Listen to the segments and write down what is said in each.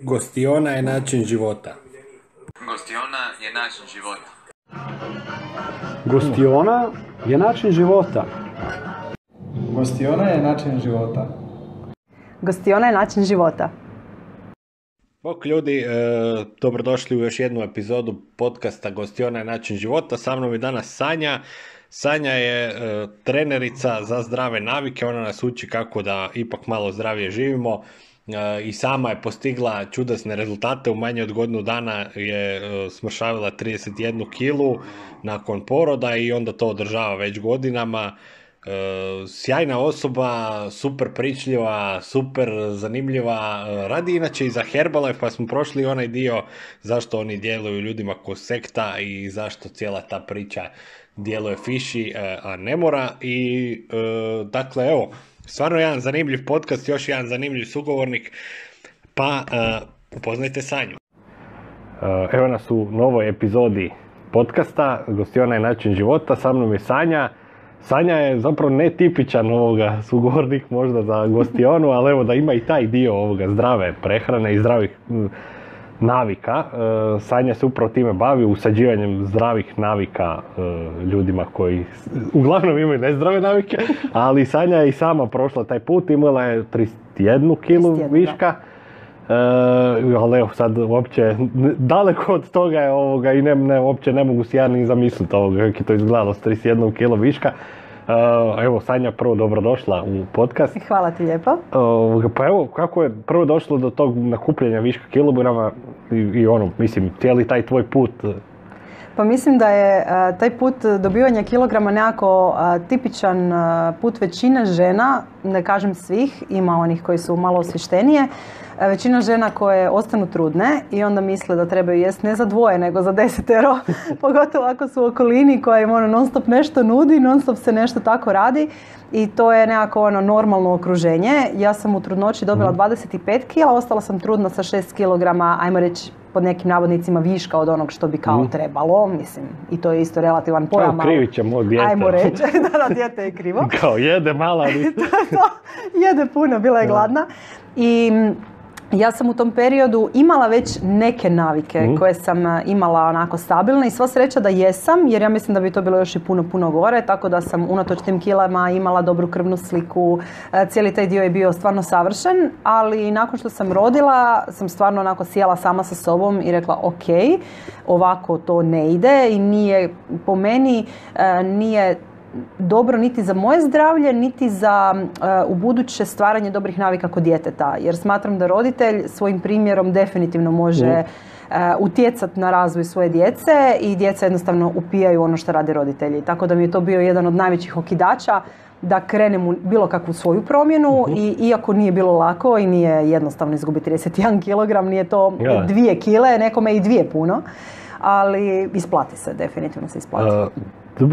Gostiona je način života. Gostiona je način života. Gostiona je način života. Gostiona je način života. Gostiona je način života. Bok ljudi, dobrodošli u još jednu epizodu podcasta Gostiona je način života. Sa mnom je danas Sanja. Sanja je trenerica za zdrave navike, ona nas uči kako da ipak malo zdravije živimo. I sama je postigla čudesne rezultate, u manje od godinu dana je smršavila 31 kilu nakon poroda i onda to održava već godinama. Sjajna osoba, super pričljiva, super zanimljiva, radi inače i za Herbalife, pa smo prošli onaj dio zašto oni djeluju ljudima ko sekta i zašto cijela ta priča djeluje fiši, a ne mora. I dakle, evo, stvarno jedan zanimljiv podcast, još jedan zanimljiv sugovornik, pa upoznajte Sanju. Evo nas u novoj epizodi podcasta Gostiona je način života, sa mnom je Sanja. Sanja je zapravo netipičan sugovornik možda za Gostionu, ali evo da ima i taj dio zdrave prehrane i zdravih navika. Sanja se upravo time bavi, usađivanjem zdravih navika ljudima koji uglavnom imaju nezdrave navike, ali Sanja je i sama prošla taj put, imala je 31 kilu viška. Ali evo sad uopće daleko od toga je i uopće ne mogu si ja ni zamisliti kako je to izgledalo s 31 kilo viška. Evo Sanja, prvo dobrodošla u podcast. Hvala ti lijepo. Pa evo, kako je prvo došlo do tog nakupljanja viška kilograma i mislim, cijeli taj tvoj put? Pa mislim da je taj put dobivanja kilograma nekako tipičan put većine žena, ne kažem svih, ima onih koji su malo osvještenije. Većina žena koje ostanu trudne i onda misle da trebaju jesti ne za 2 nego za 10, pogotovo ako su u okolini koja im non stop nešto nudi, non stop se nešto tako radi i to je nekako normalno okruženje. Ja sam u trudnoći dobila 25 kila, ostala sam trudna sa 6 kilograma, ajmo reći pod nekim navodnicima viška od onog što bi kao trebalo, mislim, i to je isto relativan pojam. Kao krivit će moj dijete. Ajmo reći, da, dijete je krivo. Kao jede mala. Jede puno, bila je gladna. I ja sam u tom periodu imala već neke navike koje sam imala onako stabilne i sva sreća da jesam, jer ja mislim da bi to bilo još i puno gore, tako da sam unatoč tim kilama imala dobru krvnu sliku, cijeli taj dio je bio stvarno savršen, ali nakon što sam rodila sam stvarno onako sjela sama sa sobom i rekla ok, ovako to ne ide i nije po meni, nije dobro niti za moje zdravlje, niti za ubuduće stvaranje dobrih navika kod djeteta. Jer smatram da roditelj svojim primjerom definitivno može utjecati na razvoj svoje djece i djeca jednostavno upijaju ono što rade roditelji. Tako da mi je to bio jedan od najvećih okidača da krenem u bilo kakvu svoju promjenu i iako nije bilo lako i nije jednostavno izgubiti 31 kilogram, nije to 2 kile, nekome i 2 puno, ali isplati se, definitivno se isplati.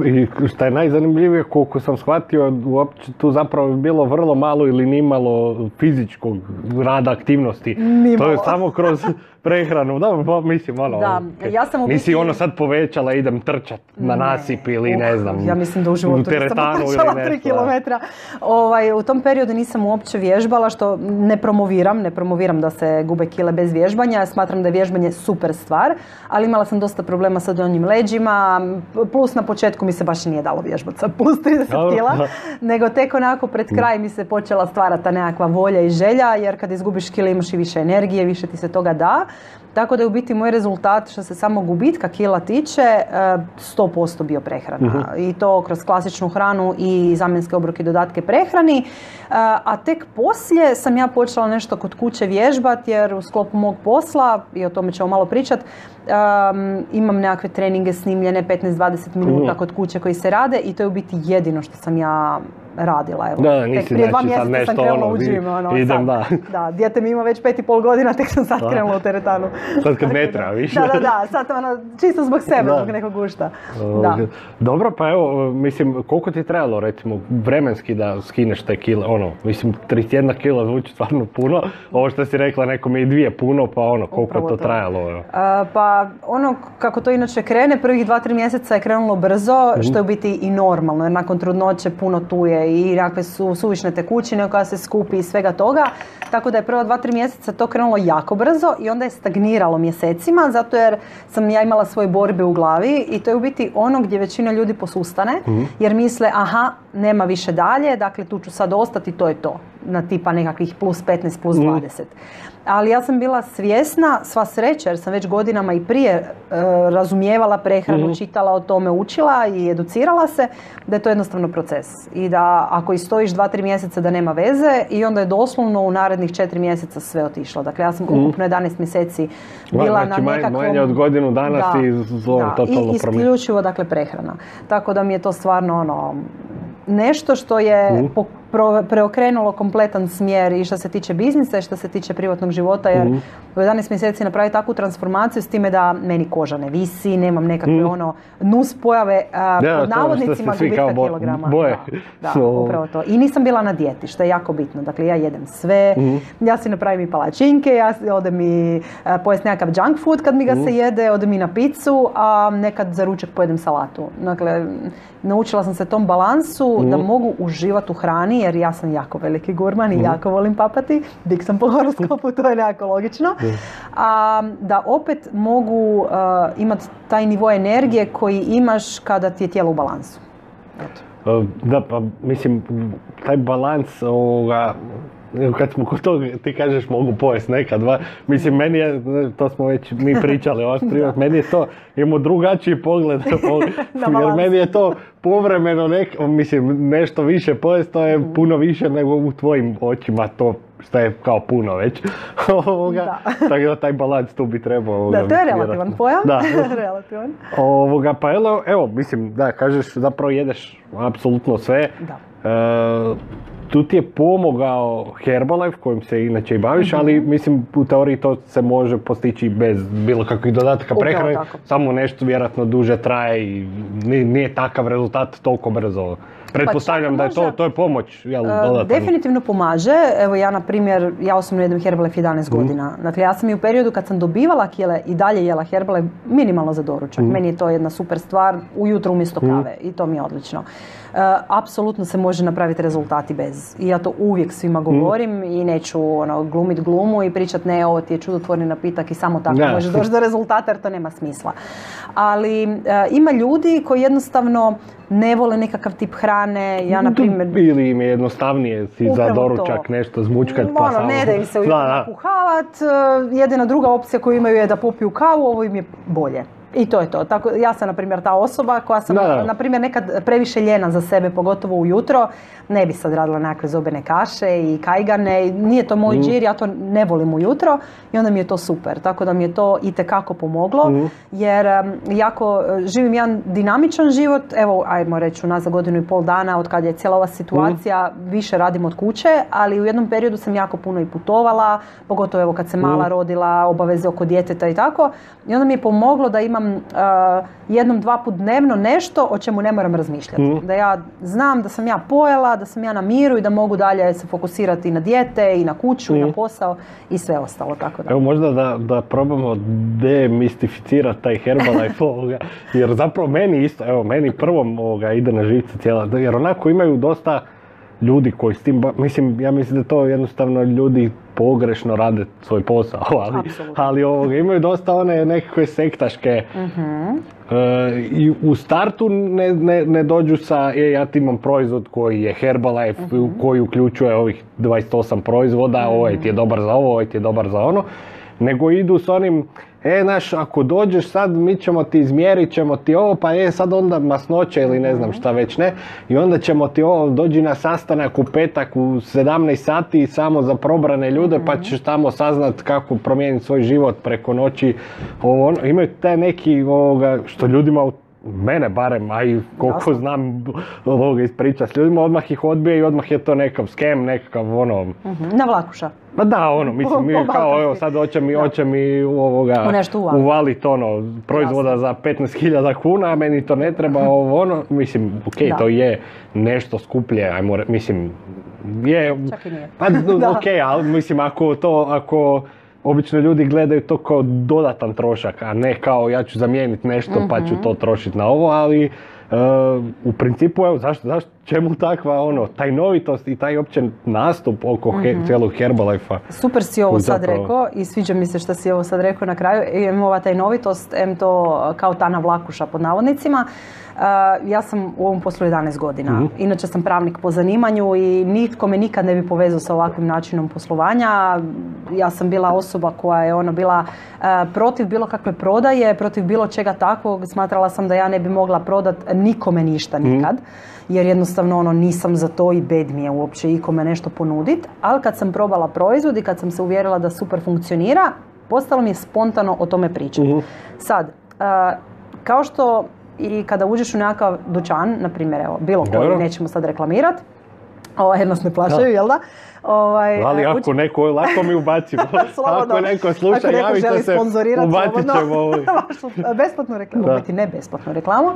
I što je najzanimljivije, koliko sam shvatio, uopće tu zapravo je bilo vrlo malo ili nimalo fizičkog rada, aktivnosti. Nimalo. To je samo kroz prehranu. Da, mislim, ja sam nisi sad povećala, idem trčat na nasip ili ne znam. Ja mislim da u životu nisam potrčala 3 kilometra. U tom periodu nisam uopće vježbala, što ne promoviram da se gube kile bez vježbanja. Smatram da je vježbanje super stvar, ali imala sam dosta problema sa donjim leđima, plus na početku mi se baš nije dalo vježbati sa plus 30 kila, nego tek onako pred kraj mi se počela stvarati ta nekakva volja i želja, jer kad izgubiš kile imaš i više energije, više ti se toga da. Tako da je u biti moj rezultat što se samo gubitka kila tiče 100% bio prehrana. I to kroz klasičnu hranu i zamjenske obroke i dodatke prehrani. A tek poslije sam ja počela nešto kod kuće vježbati, jer u sklopu mog posla, i o tome ćemo malo pričati, imam nekakve treninge snimljene 15-20 minuta kod kuće koji se rade i to je u biti jedino što sam ja radila. Evo. Tek prije 2 mjeseca sam krenula u džim. Idem, da, dijete mi ima već 5,5 godina, tek sam sad krenula u teretanu. Sad kad ne treba više. Da, sad čisto zbog sebe, zbog nekog gušta. Dobro, pa evo, mislim, koliko ti je trebalo, recimo, vremenski da skineš te kile, mislim, 31 kila zvuči stvarno puno, ovo što si rekla, nekom je i 2 puno, pa koliko upravo to trajalo? Pa kako to inače krene, prvih 2-3 mjeseca je krenulo brzo, što je u biti i normalno, jer nakon trudnoće puno tuje i nekakve suvišne tekućine koja se skupi i svega toga. Tako da je prva 2-3 mjeseca to krenulo jako brzo i onda je stagniralo mjesecima, zato jer sam ja imala svoje borbe u glavi i to je u biti ono gdje većina ljudi posustane, jer misle aha, nema više dalje, dakle tu ću sad ostati, to je to. Na tipa nekakvih plus 15, plus 20. Ali ja sam bila svjesna, sva sreća, jer sam već godinama i prije razumijevala prehranu, čitala o tome, učila i educirala se, da je to jednostavno proces. I da ako i stojiš 2-3 mjeseca da nema veze i onda je doslovno u narednih 4 mjeseca sve otišlo. Dakle, ja sam ukupno 11 mjeseci bila na nekakvom... Manje od godinu dana si totalno promijenila. I isključivo, dakle, prehrana. Tako da mi je to stvarno nešto što je preokrenulo kompletan smjer i što se tiče biznisa i što se tiče privatnog života, jer u 11 mjeseci napraviti takvu transformaciju s time da meni koža ne visi, nemam nekakve nuspojave, pod navodnicima gubitka kilograma. Da, upravo to. I nisam bila na dijeti, što je jako bitno. Dakle, ja jedem sve, ja si napravim i palačinke, ja odem i pojest nekakav junk food kad mi ga se jede, odem i na picu, a nekad za ručak pojedem salatu. Dakle, naučila sam se tom balansu da mogu uživati u hrani, jer ja sam jako veliki gurman i jako volim papati. Dik sam po horoskopu, to je nekako logično. Da opet mogu imati taj nivo energije koji imaš kada ti je tijelo u balansu. Eto. Da, pa mislim, taj balans kad smo kod toga, ti kažeš mogu pojesti nekad, mislim, meni je, to smo već mi pričali, meni je to, imamo drugačiji pogled, jer meni je to povremeno, mislim, nešto više pojesti, to je puno više nego u tvojim očima, to što je kao puno već. Tako da taj balans tu bi trebao... Da, to je relativan pojam. Da. Relativan. Pa evo, mislim, da, kažeš, zapravo jedeš apsolutno sve. Da. Tu ti je pomogao Herbalife, kojim se inače i baviš, ali mislim u teoriji to se može postići bez bilo kakvih dodataka prehrane, samo nešto vjerojatno duže traje i nije takav rezultat toliko brzo. Pretpostavljam da je to je pomoć, jel, dodatno? Definitivno pomaže. Evo ja, na primjer, ja osobno jedem Herbalife 11 godina. Dakle, ja sam i u periodu kad sam dobivala kile i dalje jela Herbalife minimalno za doručak. Meni je to jedna super stvar, ujutro umjesto kave i to mi je odlično. Apsolutno se može napraviti rezultati bez. I ja to uvijek svima govorim i neću glumit glumu i pričat ne, ovo ti je čudotvorni napitak i samo tako možeš doći do rezultata jer to nema smisla. Ali ima ljudi koji jednostavno ne vole nekakav tip hrane, ja na primjer... Ili im je jednostavnije si za doručak nešto zmučkat pa samo... Ne da im se ujutro nakuhavat, jedina druga opcija koju imaju je da popiju kavu, ovo im je bolje. I to je to. Tako, ja sam, na primjer, ta osoba koja sam, na primjer, nekad previše ljena za sebe, pogotovo ujutro. Ne bi sad radila nekakve zobene kaše i kajgane. Nije to moj džir, ja to ne volim ujutro i onda mi je to super. Tako da mi je to itekako pomoglo, jer jako živim jedan dinamičan život. Evo, ajmo reći, unazad godinu i pol dana, od kad je cijela ova situacija, više radim od kuće, ali u jednom periodu sam jako puno i putovala, pogotovo evo kad se mala rodila, obaveze oko djeteta i tako. I onda mi je pomoglo da imam jednom, 2 put dnevno nešto o čemu ne moram razmišljati. Da ja znam da sam ja pojela, da sam ja na miru i da mogu dalje se fokusirati na dijete i na kuću i na posao i sve ostalo. Tako da. Evo možda da probamo demistificirati taj Herbalife jer zapravo meni isto, evo meni prvom ide na živce cijela, jer onako imaju dosta ljudi koji s tim, ja mislim da to jednostavno ljudi pogrešno rade svoj posao, ali imaju dosta one nekakve sektaške i u startu ne dođu sa ja ti imam proizvod koji je Herbalife, koji uključuje ovih 28 proizvoda, ovaj ti je dobar za ovo, ovaj ti je dobar za ono, nego idu s onim ako dođeš sad, mi ćemo ti izmjerit ćemo ti ovo, pa sad onda masnoće ili ne znam šta već ne, i onda ćemo ti dođi na sastanak u petak u 17 sati samo za probrane ljude, pa ćeš tamo saznat kako promijeniti svoj život preko noći. Imaju taj neki, što ljudima, mene barem, a i koliko znam ispriča s ljudima, odmah ih odbije i odmah je to nekakav skem, nekakav Navlakuša. Pa da, mislim, mi kao, evo, sad hoće mi uvalit proizvoda za 15.000 kuna, a meni to ne treba, mislim, to je nešto skuplje, mislim, je... Čak i nije. Pa, ali mislim, ako obično ljudi gledaju to kao dodatan trošak, a ne kao ja ću zamijeniti nešto pa ću to trošiti na ovo, ali u principu, evo, čemu takva tajnovitost i taj opće nastup oko cijelog Herbalife-a? Super si ovo sad rekao i sviđa mi se što si ovo sad rekao na kraju. Em ova tajnovitost, em to kao Tana Vlakuša pod navodnicima. Ja sam u ovom poslu 11 godina. Inače sam pravnik po zanimanju i nitko me nikad ne bi povezao sa ovakvim načinom poslovanja. Ja sam bila osoba koja je bila protiv bilo kakve prodaje, protiv bilo čega takvog. Smatrala sam da ja ne bi mogla prodati nikome ništa nikad. Jer jednostavno nisam za to i bed mi je uopće ikome nešto ponuditi. Ali kad sam probala proizvod i kad sam se uvjerila da super funkcionira, postalo mi je spontano o tome pričati. Sad, kao što i kada uđeš u nekakav dućan, na primjer, evo, bilo koji, nećemo sad reklamirati, jer nas ne plaćaju, jel da? Ali ako neko, lako mi ubacimo. Ako neko sluša, javite se, ubacit ćemo. Besplatnu reklamu, ne besplatnu reklamu.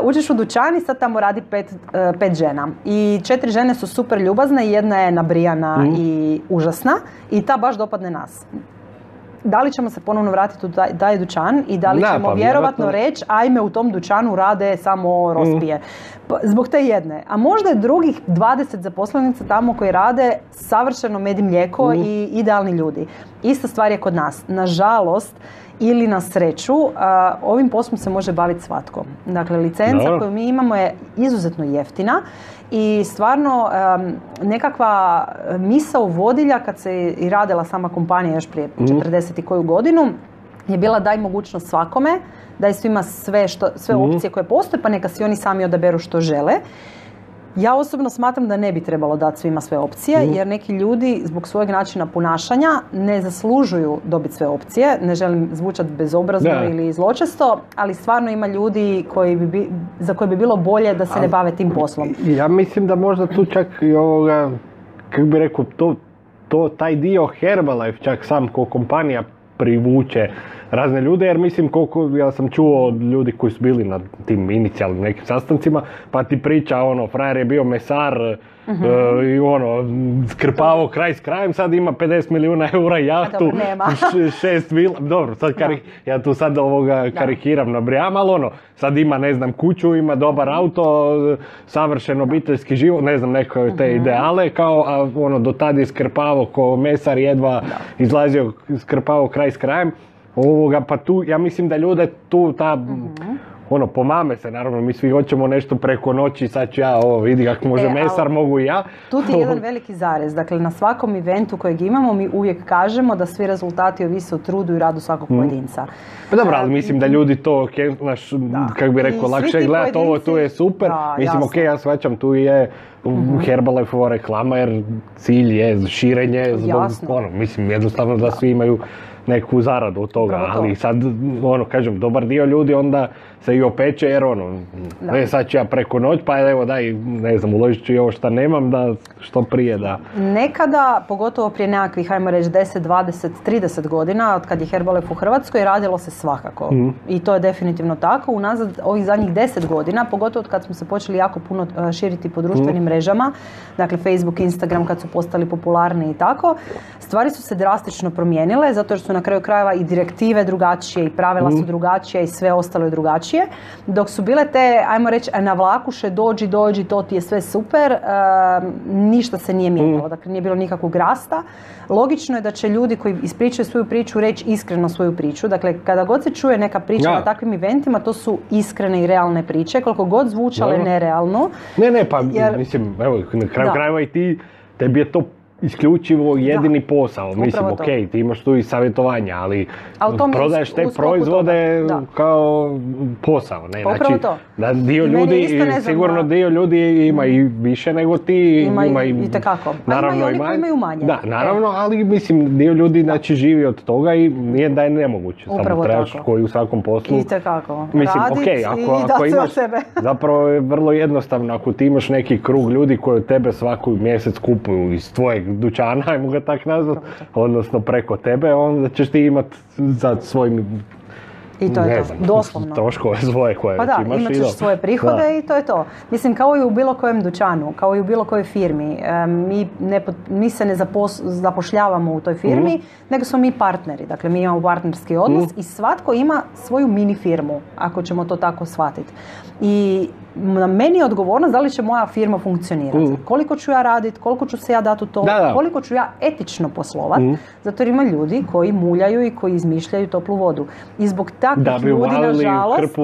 Uđeš u dućan i sad tamo radi 5 žena. I 4 žene su super ljubazne i jedna je nabrijana i užasna i ta baš dopadne nas. Da li ćemo se ponovno vratiti u taj dućan i da li ćemo vjerovatno reći ajme u tom dućanu rade samo rospije. Zbog te jedne. A možda je drugih 20 zaposlenica tamo koji rade savršeno med i mlijeko i idealni ljudi. Ista stvar je kod nas. Nažalost, ili na sreću, ovim poslom se može baviti svatko. Dakle, licenca koju mi imamo je izuzetno jeftina i stvarno nekakva misao vodilja kad se i radila sama kompanija još prije 40 i koju godinu je bila daj mogućnost svakome, daj svima sve opcije koje postoje pa neka si oni sami odaberu što žele. Ja osobno smatram da ne bi trebalo dati svima sve opcije, jer neki ljudi zbog svojeg načina ponašanja ne zaslužuju dobiti sve opcije. Ne želim zvučati bezobrazno ili zločesto, ali stvarno ima ljudi za koje bi bilo bolje da se ne bave tim poslom. Ja mislim da možda tu čak i kako bi rekao, taj dio Herbalife čak sam ko kompanija privuče razne ljude, jer mislim ja sam čuo od ljudi koji su bili na tim inicijalnim nekim sastancima, pa ti priča frajer je bio mesar i skrpavao kraj s krajem, sad ima 50 milijuna eura jahtu, 6 vila, dobro, sad ja tu sad karikiram na brijam, ali sad ima, ne znam, kuću, ima dobar auto, savršen obiteljski život, ne znam, neko te ideale, kao, a do tad je skrpavao ko mesar, jedva izlazio, skrpavao kraj s krajem. Pa tu, ja mislim da ljude tu pomame se, naravno, mi svi hoćemo nešto preko noći, sad ću ja, vidi kako može mesar, mogu i ja. Tu ti je jedan veliki zarez, dakle na svakom eventu kojeg imamo mi uvijek kažemo da svi rezultati ovise o trudu i radu svakog pojedinca. Pa dobro, ali mislim da ljudi to, kako bi rekao, lakše gledati ovo, tu je super, mislim, ok, ja shvaćam, tu je Herbalife-ova reklama, jer cilj je širenje, mislim, jednostavno da svi imaju neku zaradu od toga, ali sad, kažem, dobar dio ljudi onda se i opeče jer sad ću ja preko noć, pa evo daj, ne znam, uložit ću i ovo što nemam da što prije da... Nekada, pogotovo prije nekakvih, hajmo reći 10, 20, 30 godina, od kad je Herbalife u Hrvatskoj, radilo se svakako. I to je definitivno tako. Unazad ovih zadnjih 10 godina, pogotovo od kad smo se počeli jako puno širiti po društvenim mrežama, dakle Facebook, Instagram, kad su postali popularni i tako, stvari su se drastično promijenile, zato jer su na kraju krajeva i direktive drugačije i pravila su drugačije i sve ostalo je drugačije. Dok su bile te, ajmo reći, na vlakuše, dođi, to ti je sve super, ništa se nije mijenjalo, dakle nije bilo nikakvog rasta. Logično je da će ljudi koji ispričaju svoju priču reći iskreno svoju priču. Dakle, kada god se čuje neka priča na takvim eventima, to su iskrene i realne priče, koliko god zvučale nerealno. Mislim, evo, na kraju krajeva i tebi je to isključivo jedini posao. Mislim, ok, ti imaš tu i savjetovanja, ali prodaješ te proizvode kao posao. Ne? Znači, da dio ljudi, sigurno dio ljudi ima i više nego ti. Ima i tekako. Naravno, ima i imaju manje. Da, naravno, ali mislim, dio ljudi znači živi od toga i nije da je nemoguće. Samo trebaš koji u svakom poslu. I tekako. Mislim, ok, ako imaš, zapravo je vrlo jednostavno, ako ti imaš neki krug ljudi koji od tebe svaku mjesec kupuju iz tvojeg dućana, ajmo ga tak nazvat, odnosno preko tebe, onda ćeš ti imati za svojim I to je ne to, znam, doslovno. troškove svoje koje Pa da, imaš imat i ćeš svoje prihode Da. i to je to. Mislim, kao i u bilo kojem dućanu, kao i u bilo kojoj firmi. Mi se ne zapošljavamo u toj firmi, nego smo mi partneri. Dakle, mi imamo partnerski odnos i svatko ima svoju mini firmu, ako ćemo to tako shvatiti. I na meni je odgovornost da li će moja firma funkcionirati. Koliko ću ja raditi, koliko ću se ja dati u to, koliko ću ja etično poslovati, zato jer ima ljudi koji muljaju i koji izmišljaju toplu vodu. I zbog takvih ljudi, nažalost,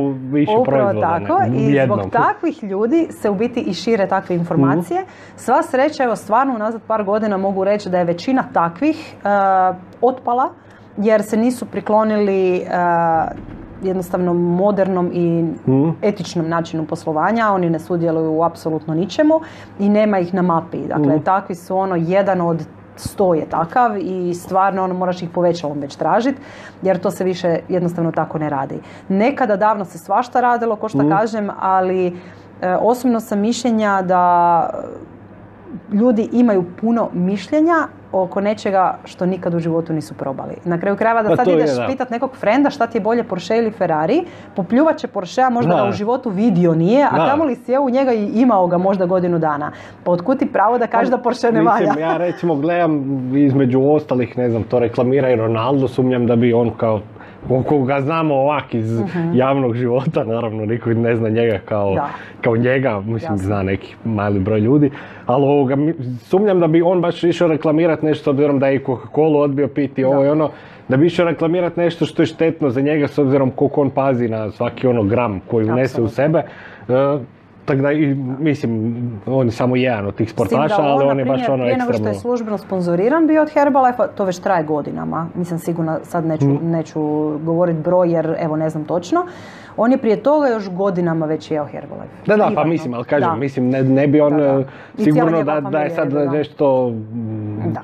upravo tako, i zbog takvih ljudi se u biti i šire takve informacije. Sva sreća, evo stvarno unazad par godina mogu reći da je većina takvih otpala, jer se nisu priklonili jednostavno modernom i etičnom načinu poslovanja, oni ne sudjeluju u apsolutno ničemu i nema ih na mapi. Dakle, takvi su jedan od 100 je takav i stvarno moraš ih povećalom već tražiti, jer to se više jednostavno tako ne radi. Nekada davno se svašta radilo, ko što kažem, ali osobno sam mišljenja da ljudi imaju puno mišljenja oko nečega što nikad u životu nisu probali. Na kraju krajeva da sad ideš pitat nekog frenda šta ti je bolje, Porsche ili Ferrari, popljuvat će Porschea, možda ga u životu vidio nije, a kamoli sjeo u njega i imao ga možda godinu dana. Pa otkud ti pravo da kažeš da Porsche ne valja? Mislim, ja recimo gledam između ostalih, ne znam, to reklamira i Ronaldo, sumnjam da bi on kao koliko ga znamo ovak iz javnog života, naravno niko ne zna njega kao njega, mislim zna neki mali broj ljudi, ali sumnjam da bi on baš išao reklamirati nešto, s obzirom da je i Coca-Cola odbio piti ovo i ono, da bi išao reklamirati nešto što je štetno za njega s obzirom koliko on pazi na svaki gram koji unese u sebe. Tako da, mislim, on je samo jedan od tih sportaša, ali on je baš ekstremno. Prije nego što je službeno sponzoriran bio od Herbalife, to već traje godinama. Nisam sigurna, sad neću govoriti broj jer evo ne znam točno. On je prije toga još godinama već jeo Herbalife. Da, pa mislim, ali kažem, mislim, ne bi on sigurno da je sad nešto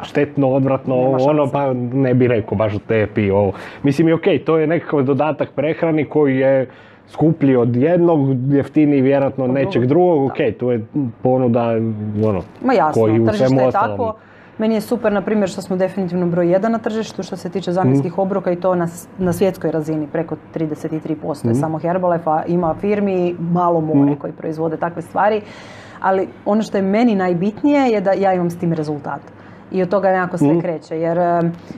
štetno, odvratno, pa ne bi rekao baš te pi ovo. Mislim, i okej, to je nekakav dodatak prehrani koji je skuplji od jednog, jeftiniji vjerojatno nečeg drugog, tu je ponuda, koji u svemu ostalom. Meni je super, na primjer, što smo definitivno broj 1 na tržištu što se tiče zamjenskih obroka i to na svjetskoj razini, preko 33% je samo Herbalife, a ima firmi malo more koji proizvode takve stvari, ali ono što je meni najbitnije je da ja imam s tim rezultat. I od toga nekako sve kreće, jer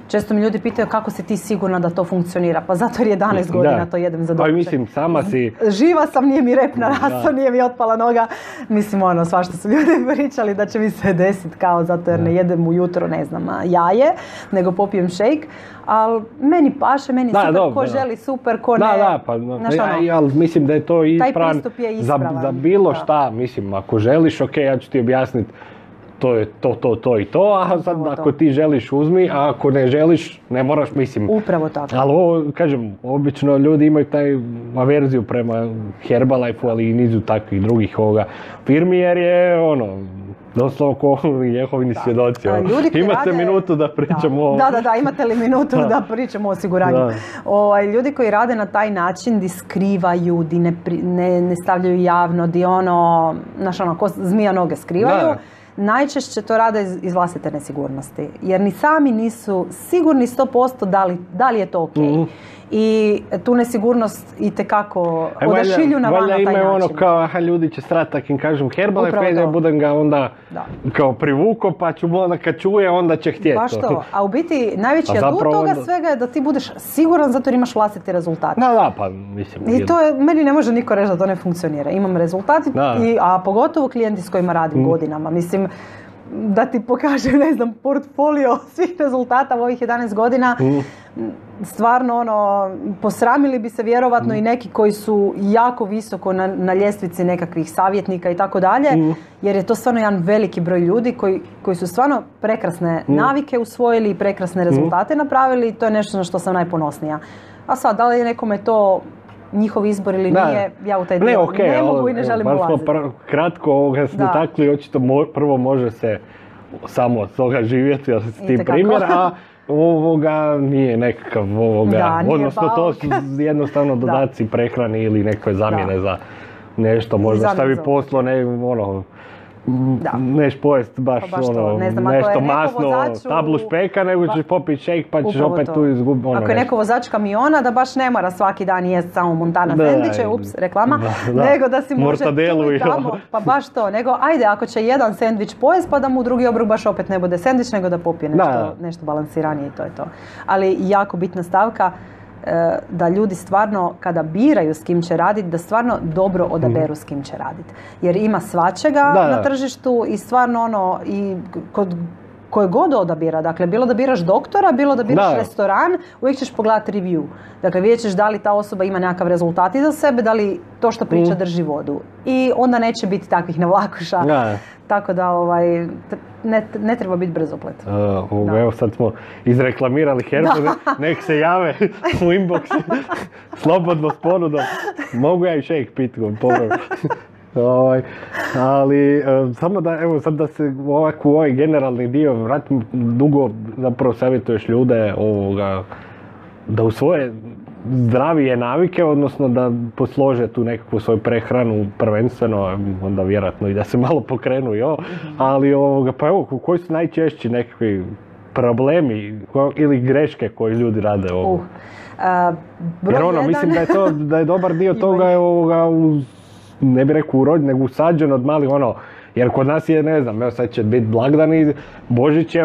često mi ljudi pitaju kako si ti sigurna da to funkcionira, pa zato jer 11 godina to jedem za doručak. Mislim, sama si... Živa sam, nije mi rep narastao, nije mi otpala noga, mislim svašta su ljudi pričali da će mi se desiti kao zato jer ne jedem ujutro, ne znam, jaje, nego popijem šejk, ali meni paše, meni super, ko želi super, ko ne... ali mislim da je to ispravan. Taj pristup je ispravan. Za bilo šta, mislim, ako želiš, ja ću ti objasniti to je to i to, a sad ako ti želiš uzmi, a ako ne želiš ne moraš, mislim. Upravo tako. Ali ovo, kažem, obično ljudi imaju taj averziju prema Herbalifeu, ali i nizu takvih drugih firmi, jer je doslovno ko Jehovini svjedoci. Imate minutu da pričamo o... Da, imate li minutu da pričamo o osiguranju. Ljudi koji rade na taj način, di skrivaju, di ne stavljaju javno, di ko zmija noge skrivaju, najčešće to rade iz vlastite nesigurnosti. Jer ni sami nisu sigurni 100% da li je to okej. I tu nesigurnost itekako odašilju na van na taj način. Valjda ima kao, ljudi će strati tak im kažem Herbalife, ja budem ga onda kao privuko, pa ću onda kad čuje, onda će htjeti. Baš to. A u biti najveći adut toga svega je da ti budeš siguran zato jer imaš vlastiti rezultat. Da, pa mislim. I to je, meni ne može niko reći da to ne funkcionira. Imam rezultat, a pogotovo klijenti s kojima radim godinama. Mislim, da ti pokažem, ne znam, portfolio svih rezultata u ovih 11 godina, stvarno posramili bi se vjerovatno i neki koji su jako visoko na ljestvici nekakvih savjetnika i tako dalje, jer je to stvarno jedan veliki broj ljudi koji su stvarno prekrasne navike usvojili i prekrasne rezultate napravili i to je nešto na što sam najponosnija. A sad, da li je nekome to njihov izbor ili nije, ja u taj dio ne mogu i ne želim ulaziti. Kratko smo takli, očito prvo može se samo od toga živjeti, s tim primjer, a nije nekakav odnosno to su jednostavno dodaci prehrani ili nekakve zamjene za nešto, možda šta bi poslo, neš pojest baš, Pa baš to, ne znam, ako je nešto neko masno, vozaču- tablu špeka, nego ćeš popiti šejk pa ćeš Upravo opet to. tu izgubiti. Ako je neko vozač kamiona, da baš ne mora svaki dan jest samo Montana Da, sendviče, ups, reklama, da. nego da si može Mortadelu tu i i tamo, pa baš to, nego ajde, ako će jedan sendvič pojest, pa da mu drugi obrok baš opet ne bude sendvič, nego da popije nešto balansiranije i to je to. Ali jako bitna stavka, da ljudi stvarno kada biraju s kim će raditi, da stvarno dobro odaberu s kim će raditi. Jer ima svačega na tržištu i stvarno i kod koje god odabira, dakle bilo da biraš doktora, bilo da biraš restoran, uvijek ćeš pogledati review. Dakle vidjet ćeš da li ta osoba ima nekakav rezultat iza sebe, da li to što priča drži vodu. I onda neće biti takvih nevlakuša. Tako da ne treba biti brzoplet. Evo sad smo izreklamirali Herbu, nek se jave u inbox slobodno s ponudom. Mogu ja i shake piti, ali samo da, evo sad da se ovako u ovaj generalni dio vratim, dugo zapravo savjetuješ ljude da u svoje zdravije navike, odnosno da poslože tu nekakvu svoju prehranu prvenstveno, onda vjerojatno i da se malo pokrenu i ovo, ali pa evo, koji su najčešći nekakvi problemi ili greške koje ljudi rade ovo? Jer mislim da je dobar dio toga ne bih rekao urod, nego usađen od malih jer kod nas je, ne znam, evo sad će biti blagdan i Božić je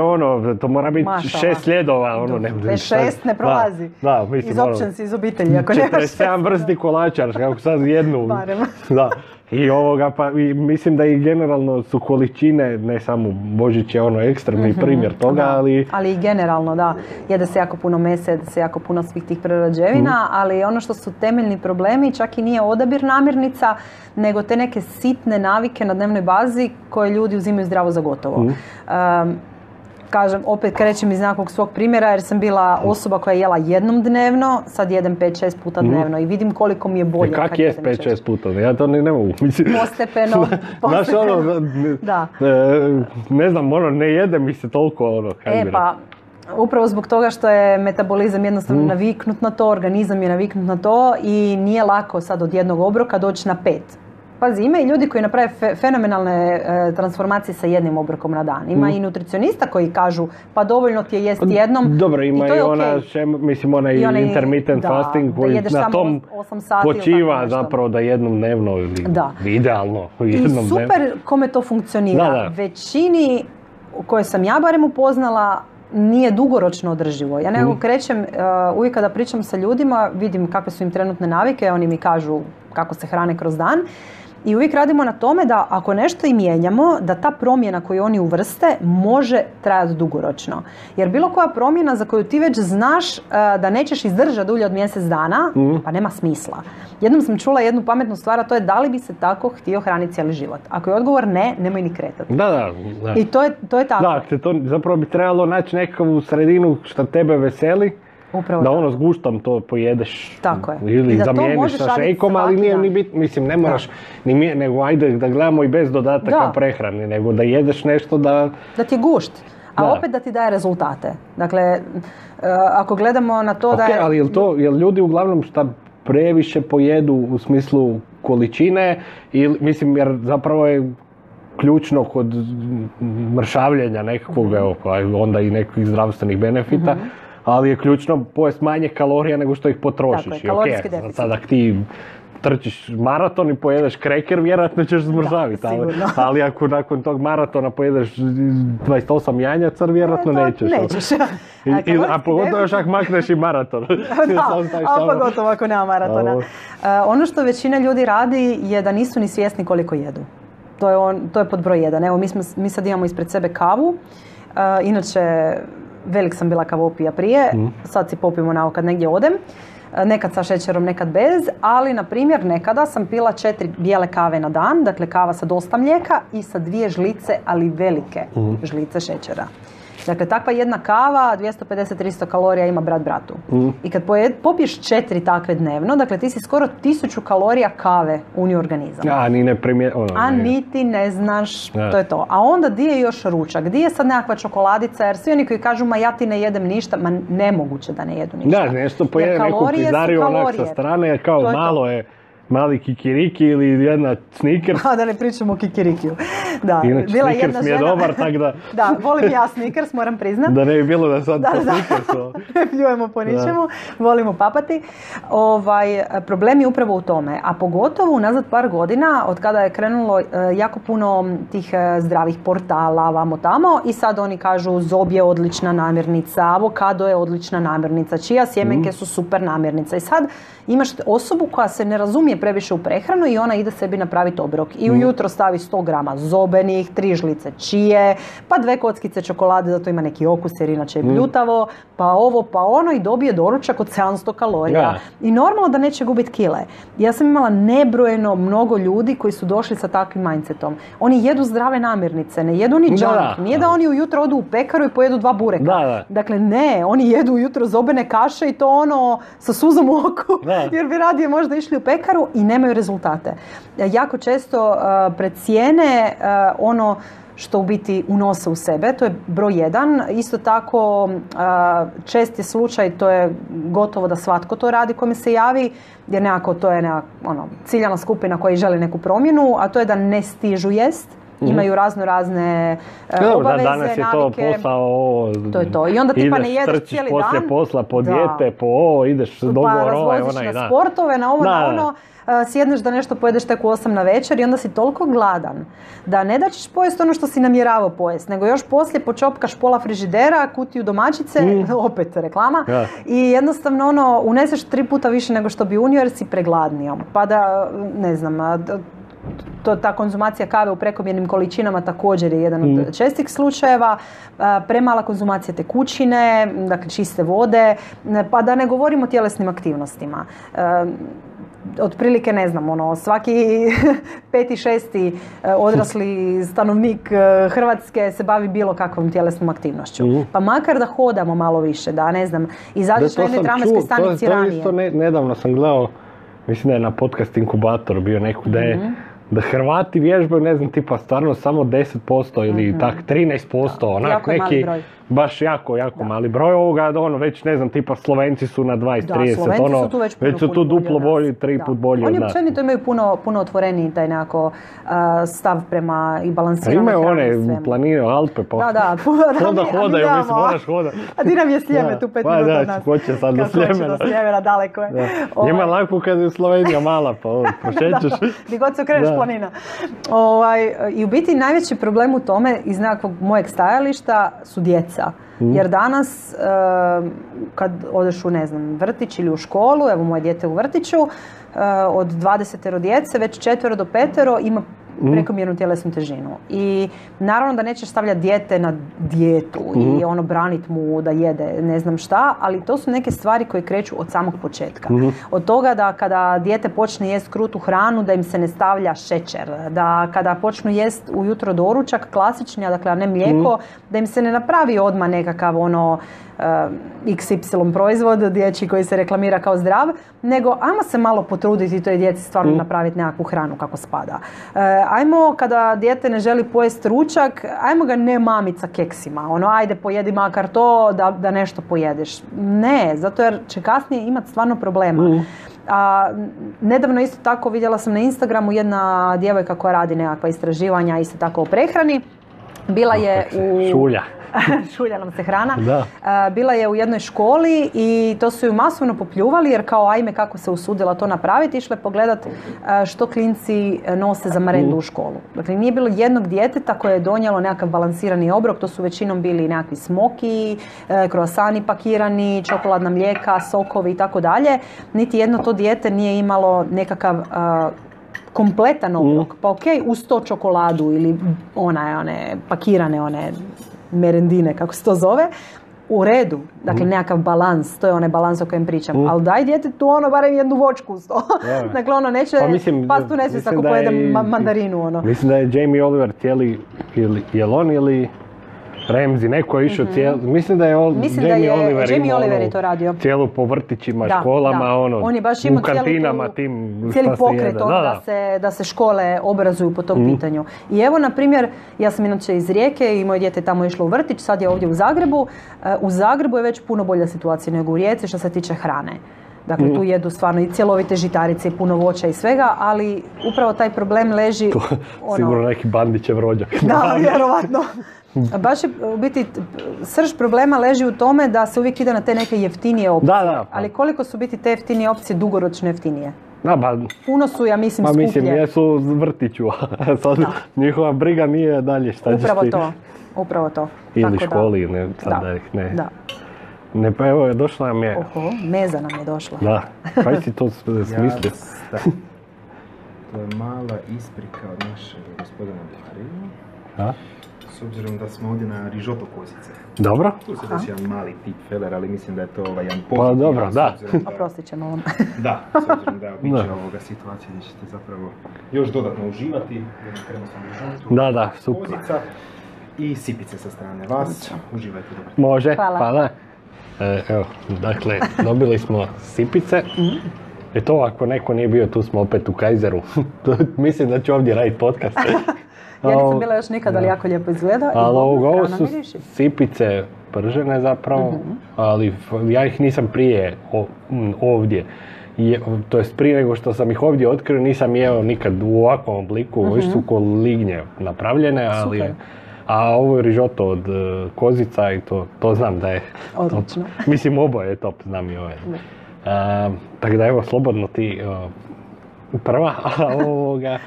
to mora biti 6 sljedova, Bez 6 ne prolazi. Da, mislim, izopćen si iz obitelji, ako nemaš 47 vrsti kolačar, kako sad jednu. Barem. Da. I mislim da i generalno su količine, ne samo Božić je ekstremni primjer toga, ali i generalno, da, jede se jako puno mesa, jede se jako puno svih tih prerađevina, ali ono što su temeljni problemi čak i nije odabir namirnica, nego te neke sitne navike na dnevnoj bazi koje ljudi uzimaju zdravo za gotovo. Kažem, opet krećem iz nekakvog svog primjera jer sam bila osoba koja je jela jednom dnevno, sad jedem 5-6 puta dnevno i vidim koliko mi je bolje. Kak je 5-6 puta? Ja to ne mogu. Postepeno. Znaš ne znam, ne jede mi se toliko pa, upravo zbog toga što je metabolizam jednostavno naviknut na to, organizam je naviknut na to i nije lako sad od jednog obroka doći na 5. Pazi, ima i ljudi koji naprave fenomenalne transformacije sa jednim obrokom na dan. Ima i nutricionista koji kažu pa dovoljno ti je jesti jednom. Dobro, ima i ona, mislim, onaj intermittent fasting koji na tom počiva zapravo da jednom dnevno ili idealno jednom dnevno. I super kome to funkcionira. Većini koje sam ja barem upoznala nije dugoročno održivo. Ja nekako krećem, uvijek kada pričam sa ljudima, vidim kakve su im trenutne navike, oni mi kažu kako se hrane kroz dan. I uvijek radimo na tome da ako nešto i mijenjamo, da ta promjena koju oni uvrste može trajati dugoročno. Jer bilo koja promjena za koju ti već znaš da nećeš izdržati dulje od mjesec dana, pa nema smisla. Jednom sam čula jednu pametnu stvar, a to je da li bi se tako htio hraniti cijeli život. Ako je odgovor ne, nemoj ni kretati. Da. I to je tako. Da, to zapravo bi trebalo naći nekakvu sredinu što tebe veseli. Upravo da s guštom to pojedeš. Tako je. Ili zamijeniš sa šejkom, ali nije ni bit, mislim, ne moraš nego ajde da gledamo i bez dodataka prehrani, nego da jedeš nešto da ti je gušt, a opet da ti daje rezultate. Dakle, ako gledamo na to da je... ali jel ljudi uglavnom šta previše pojedu u smislu količine, ili, mislim, jer zapravo je ključno kod mršavljenja nekakvog, onda i nekakvih zdravstvenih benefita, ali je ključno pojest manje kalorija nego što ih potrošiš. Tako je, kalorijski deficit. Sad ako ti trčiš maraton i pojedeš kreker, vjerojatno ćeš zmrzaviti. Ali ako nakon tog maratona pojedeš 28 janjaca, vjerojatno nećeš. A pogotovo još ako makneš i maraton. A pogotovo ako nema maratona. Ono što većina ljudi radi je da nisu ni svjesni koliko jedu. To je pod broj 1. Evo, mi sad imamo ispred sebe kavu. Inače, velik sam bila kavopija prije, sad si popimo na kad negdje odem, nekad sa šećerom, nekad bez, ali na primjer nekada sam pila 4 bijele kave na dan, dakle kava sa dosta mlijeka i sa 2 žlice, ali velike žlice šećera. Dakle, takva jedna kava, 250-300 kalorija ima brat bratu. I kad popiješ 4 takve dnevno, dakle ti si skoro 1000 kalorija kave unio organizam. Niti ne znaš, to je to. A onda di je još ručak, di je sad nekakva čokoladica, jer svi oni koji kažu ma ja ti ne jedem ništa, ma nemoguće da ne jedu ništa. Da, nešto pojede neku pizdariju onak sa strane, kao malo je mali kikiriki ili jedna Snickers. A da ne pričamo o kikirikiju. Da, Inače, bila Snickers jedna mi je žena... dobar, tako da... Da, volim ja Snickers, moram priznat. Da ne bi bilo da sad po Da. Snickersu. Ne pljujemo po ničemu, volimo papati. Problem je upravo u tome, a pogotovo unazad par godina, od kada je krenulo jako puno tih zdravih portala, vamo tamo, i sad oni kažu zob je odlična namirnica, avokado je odlična namirnica, čija sjemenke su super namirnica. I sad imaš osobu koja se ne razumije previše u prehranu i ona ide sebi napraviti obrok. I ujutro stavi 100 grama zobenih, 3 žlice čije, pa 2 kockice čokolade, zato ima neki okus jer inače je bljutavo, pa ovo, pa ono, i dobije doručak od 700 kalorija. Da. I normalno da neće gubiti kile. Ja sam imala nebrojeno mnogo ljudi koji su došli sa takvim mindsetom. Oni jedu zdrave namirnice, ne jedu ni junk. Da. Nije da oni ujutro odu u pekaru i pojedu 2 bureka. Da. Dakle, ne, oni jedu ujutro zobene kaše i to ono sa suzom u oku, Da. jer bi radije možda išli u pekaru i nemaju rezultate. Jako često precijene ono što u biti unose u sebe, to je broj 1. Isto tako čest je slučaj, to je gotovo da svatko to radi kome se javi, jer nekako to je ciljana skupina koja želi neku promjenu, a to je da ne stižu jest. Imaju razne obaveze, danas je to navike. posao, To je to. I onda ti pa ne jedeš trčiš cijeli poslije dan. posla, po Da. dijete, ideš dogovor Pa ovaj, razvoziš onaj, na da. sportove, na ovo, Da, na da. ono, sjedneš da nešto pojedeš tek u 8 na večer i onda si toliko gladan da ne da ćeš pojesti ono što si namjeravao pojesti, nego još poslije počopkaš pola frižidera, kutiju domaćice, opet reklama, Da. i jednostavno uneseš 3 puta više nego što bi unio jer si pregladnio. Pa da, ne znam, ta konzumacija kave u prekomjernim količinama također je jedan od čestih slučajeva, premala konzumacija tekućine, dakle čiste vode, pa da ne govorimo o tjelesnim aktivnostima. Otprilike, ne znam, svaki 5., 6. odrasli stanovnik Hrvatske se bavi bilo kakvom tjelesnom aktivnošću. Pa makar da hodamo malo više, da, ne znam, izađeš na jednoj tramvajskoj stanici ranije. To isto nedavno sam gledao, mislim da je na podcast Inkubator bio neku da Hrvati vježbaju, ne znam, tipa stvarno samo 10% ili tak 13%, onak Jako je mali neki, broj. baš jako mali broj ovoga, već ne znam, tipa Slovenci su na 20, Da, 30, Slovenci su tu već su tu duplo bolji, od nas. 3 put bolji od Oni nas. općenito imaju puno otvoreniji taj nekako stav prema i balansiranoj Imaju hrani i one svemu. planine, Alpe, pa Da. onda hodaju, mislim, moraš hodati. A di nam je Sljeme tu 5 minuta od nas? Ko će sad do Kako hoće Sljemena? do Sljemena, daleko je. Da. Njima lako kad je Slovenija mala, pa prošećeš. Di god se okreneš Da. planina. I u biti najveći problem u tome iz nekakvog mojeg stajališta su djeca. Jer danas kad odeš u, ne znam, vrtić ili u školu, evo moje dijete u vrtiću, od 20 djece, već 4 do 5 ima prekomjernu tjelesnu težinu. I naravno da nećeš stavljati dijete na dijetu i branit mu da jede ne znam šta, ali to su neke stvari koje kreću od samog početka. Od toga da kada dijete počne jest krutu hranu, da im se ne stavlja šećer, da kada počnu jest ujutro doručak klasični, dakle a ne mlijeko, da im se ne napravi odmah nekakav XY proizvod dječji koji se reklamira kao zdrav, nego ajmo se malo potruditi toj djeci stvarno napraviti nekakvu hranu kako spada. Ajmo, kada dijete ne želi pojesti ručak, ajmo ga ne mamit sa keksima. Ajde pojedi makar to da nešto pojedeš. Ne, zato jer će kasnije imati stvarno problema. A nedavno isto tako vidjela sam na Instagramu jedna djevojka koja radi nekakva istraživanja isto tako o prehrani. Bila je u... Šulja. Šulja nam se hrana. Da. Bila je u jednoj školi i to su ju masovno popljuvali jer kao ajme kako se usudila to napraviti, išla je pogledat što klinci nose za marendu u školu. Dakle, nije bilo jednog djeteta koje je donijelo nekakav balansirani obrok, to su većinom bili nekakvi smoki, kroasani pakirani, čokoladna mlijeka, sokovi i tako dalje. Niti jedno to dijete nije imalo nekakav kompletan obrok. Pa ok, uz to čokoladu ili one pakirane merendine, kako se to zove, u redu. Dakle, nekakav balans, to je onaj balans o kojem pričam. Ali daj djetetu barem jednu voćku uz to. Dakle, neće past u nesvijest ako pojede mandarinu. Mislim da je Jamie Oliver jel on ili Ramsey, neko je išao mislim da je Jamie Oliver je to radio. Cijelu po vrtićima, školama, on je baš imao u kantinama, tim cijeli pokret da se škole obrazuju po tom pitanju. I evo, na primjer, ja sam inače iz Rijeke i moje dijete je tamo išlo u vrtić, sad je ovdje u Zagrebu. U Zagrebu je već puno bolja situacija nego u Rijeci što se tiče hrane. Dakle, tu jedu stvarno i cjelovite žitarice i puno voća i svega, ali upravo taj problem leži... Sigurno neki Bandićev rođak. Da, vjerovatno. Baš je, u biti, srž problema leži u tome da se uvijek ide na te neke jeftinije opcije. Da. Ali koliko su biti te jeftinije opcije dugoročno jeftinije? Da, ba, Puno su, ja mislim, skuplje. Mislim, jesu vrtiću, sad njihova briga nije dalje šta ćeš ti. Upravo to. Ili tako školi, ne, sad da ih ne. Da. Ne, pa evo, došla nam je... Oho, meza nam je došla. Da, kaj si to smislio? To je mala isprika od našeg gospodina Buharina. Da? S obzirom da smo ovdje na rižoto kozice. Dobro. Tu se desi jedan mali tip feller, ali mislim da je to jedan Pa dobro, da. Oprostit ćemo vam. Da, s obzirom da je običaj ovoga situacije gdje ćete zapravo još dodatno uživati. Jedan kremosan rižoto. Da, super. Kozica i sipice sa strane vas. Uživajte dobro. Može, hvala. Evo, dakle, dobili smo sipice. To ako neko nije bio, tu smo opet u Kaizeru. Mislim da ću ovdje raditi podcast. Ja nisam bila još nikad, ali jako lijepo izgleda. Ali ovo su sipice pržene zapravo, ali ja ih nisam prije ovdje. To jest prije nego što sam ih ovdje otkrio, nisam jeo nikad u ovakvom obliku. Ovo su ko lignje napravljene, ali... Super. A ovo je rižoto od kozica i to znam da je odlično. Top. Mislim, oboje je top, znam i ove. Tako da evo, slobodno ti prva, a ovoga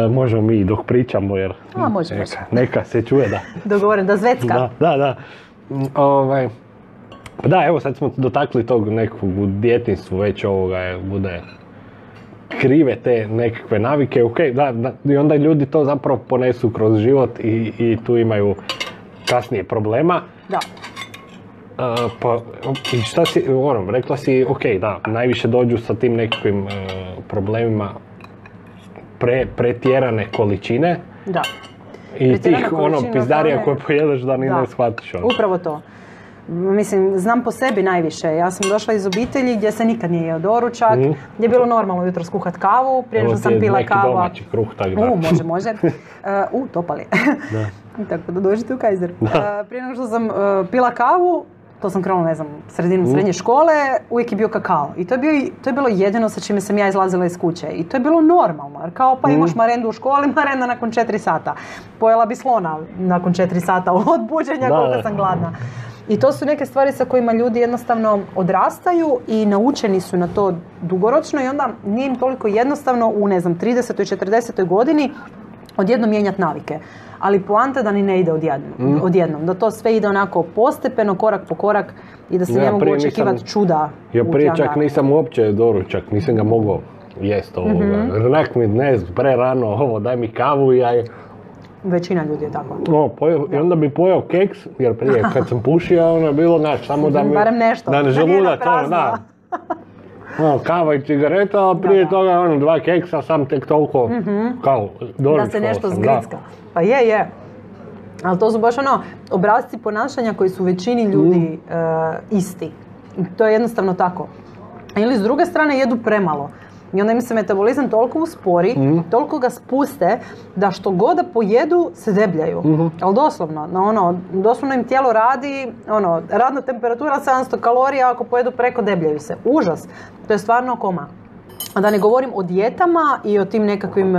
možemo mi dok pričamo, jer neka se čuje da... Dogovorim, da zvecka. Da. Da, evo sad smo dotakli tog nekog u djetinjstvu, već ovoga bude krive te nekakve navike, i onda ljudi to zapravo ponesu kroz život i tu imaju kasnije problema. Da. I šta si, rekla si, najviše dođu sa tim nekakvim problemima pretjerane količine. Da. I tih pizdarija koje pojedeš da ni ne shvatiš. Upravo to. Mislim, znam po sebi najviše. Ja sam došla iz obitelji gdje se nikad nije jeo doručak, gdje je bilo normalno jutro skuhat kavu, prije nego što sam pila kavu. Neki domaći kruh, tako da. Može. Topali. Tako da dođete u Kaizer. Prije nego što sam pila kavu, to sam krenula, ne znam, sredinom srednje škole, uvijek je bio kakao. I to je bilo jedino sa čime sam ja izlazila iz kuće. I to je bilo normalno, jer kao pa imaš marendu u školi, marenda nakon 4 sata. Pojela bi slona nakon 4 sata od buđenja koliko sam gladna. I to su neke stvari sa kojima ljudi jednostavno odrastaju i naučeni su na to dugoročno i onda nije im toliko jednostavno u, 30. i 40. godini odjednom mijenjati navike. Ali poanta da ni ne ide odjednom. Da to sve ide onako postepeno, korak po korak i da se ne mogu očekivati čuda. Ja prije čak nisam uopće doručak, nisam ga mogao jest ovoga. Rak mi prerano, daj mi kavu i ja je... Većina ljudi je tako. I onda bi pojeo keks, jer prije kad sam pušio, ono je bilo samo da mi... Barem nešto, da ne želudac, kava i cigareta, a prije toga 2 keksa, sam tek toliko kao doručkova. Da se nešto zgricka. Pa je. Ali to su baš obrasci ponašanja koji su većini ljudi isti. To je jednostavno tako. Ili s druge strane jedu premalo. I onda im se metabolizam toliko uspori, toliko ga spuste, da što god da pojedu se debljaju. Ali doslovno im tijelo radi, radna temperatura 700 kalorija, ako pojedu preko debljaju se. Užas. To je stvarno koma. A da ne govorim o dijetama i o tim nekakvim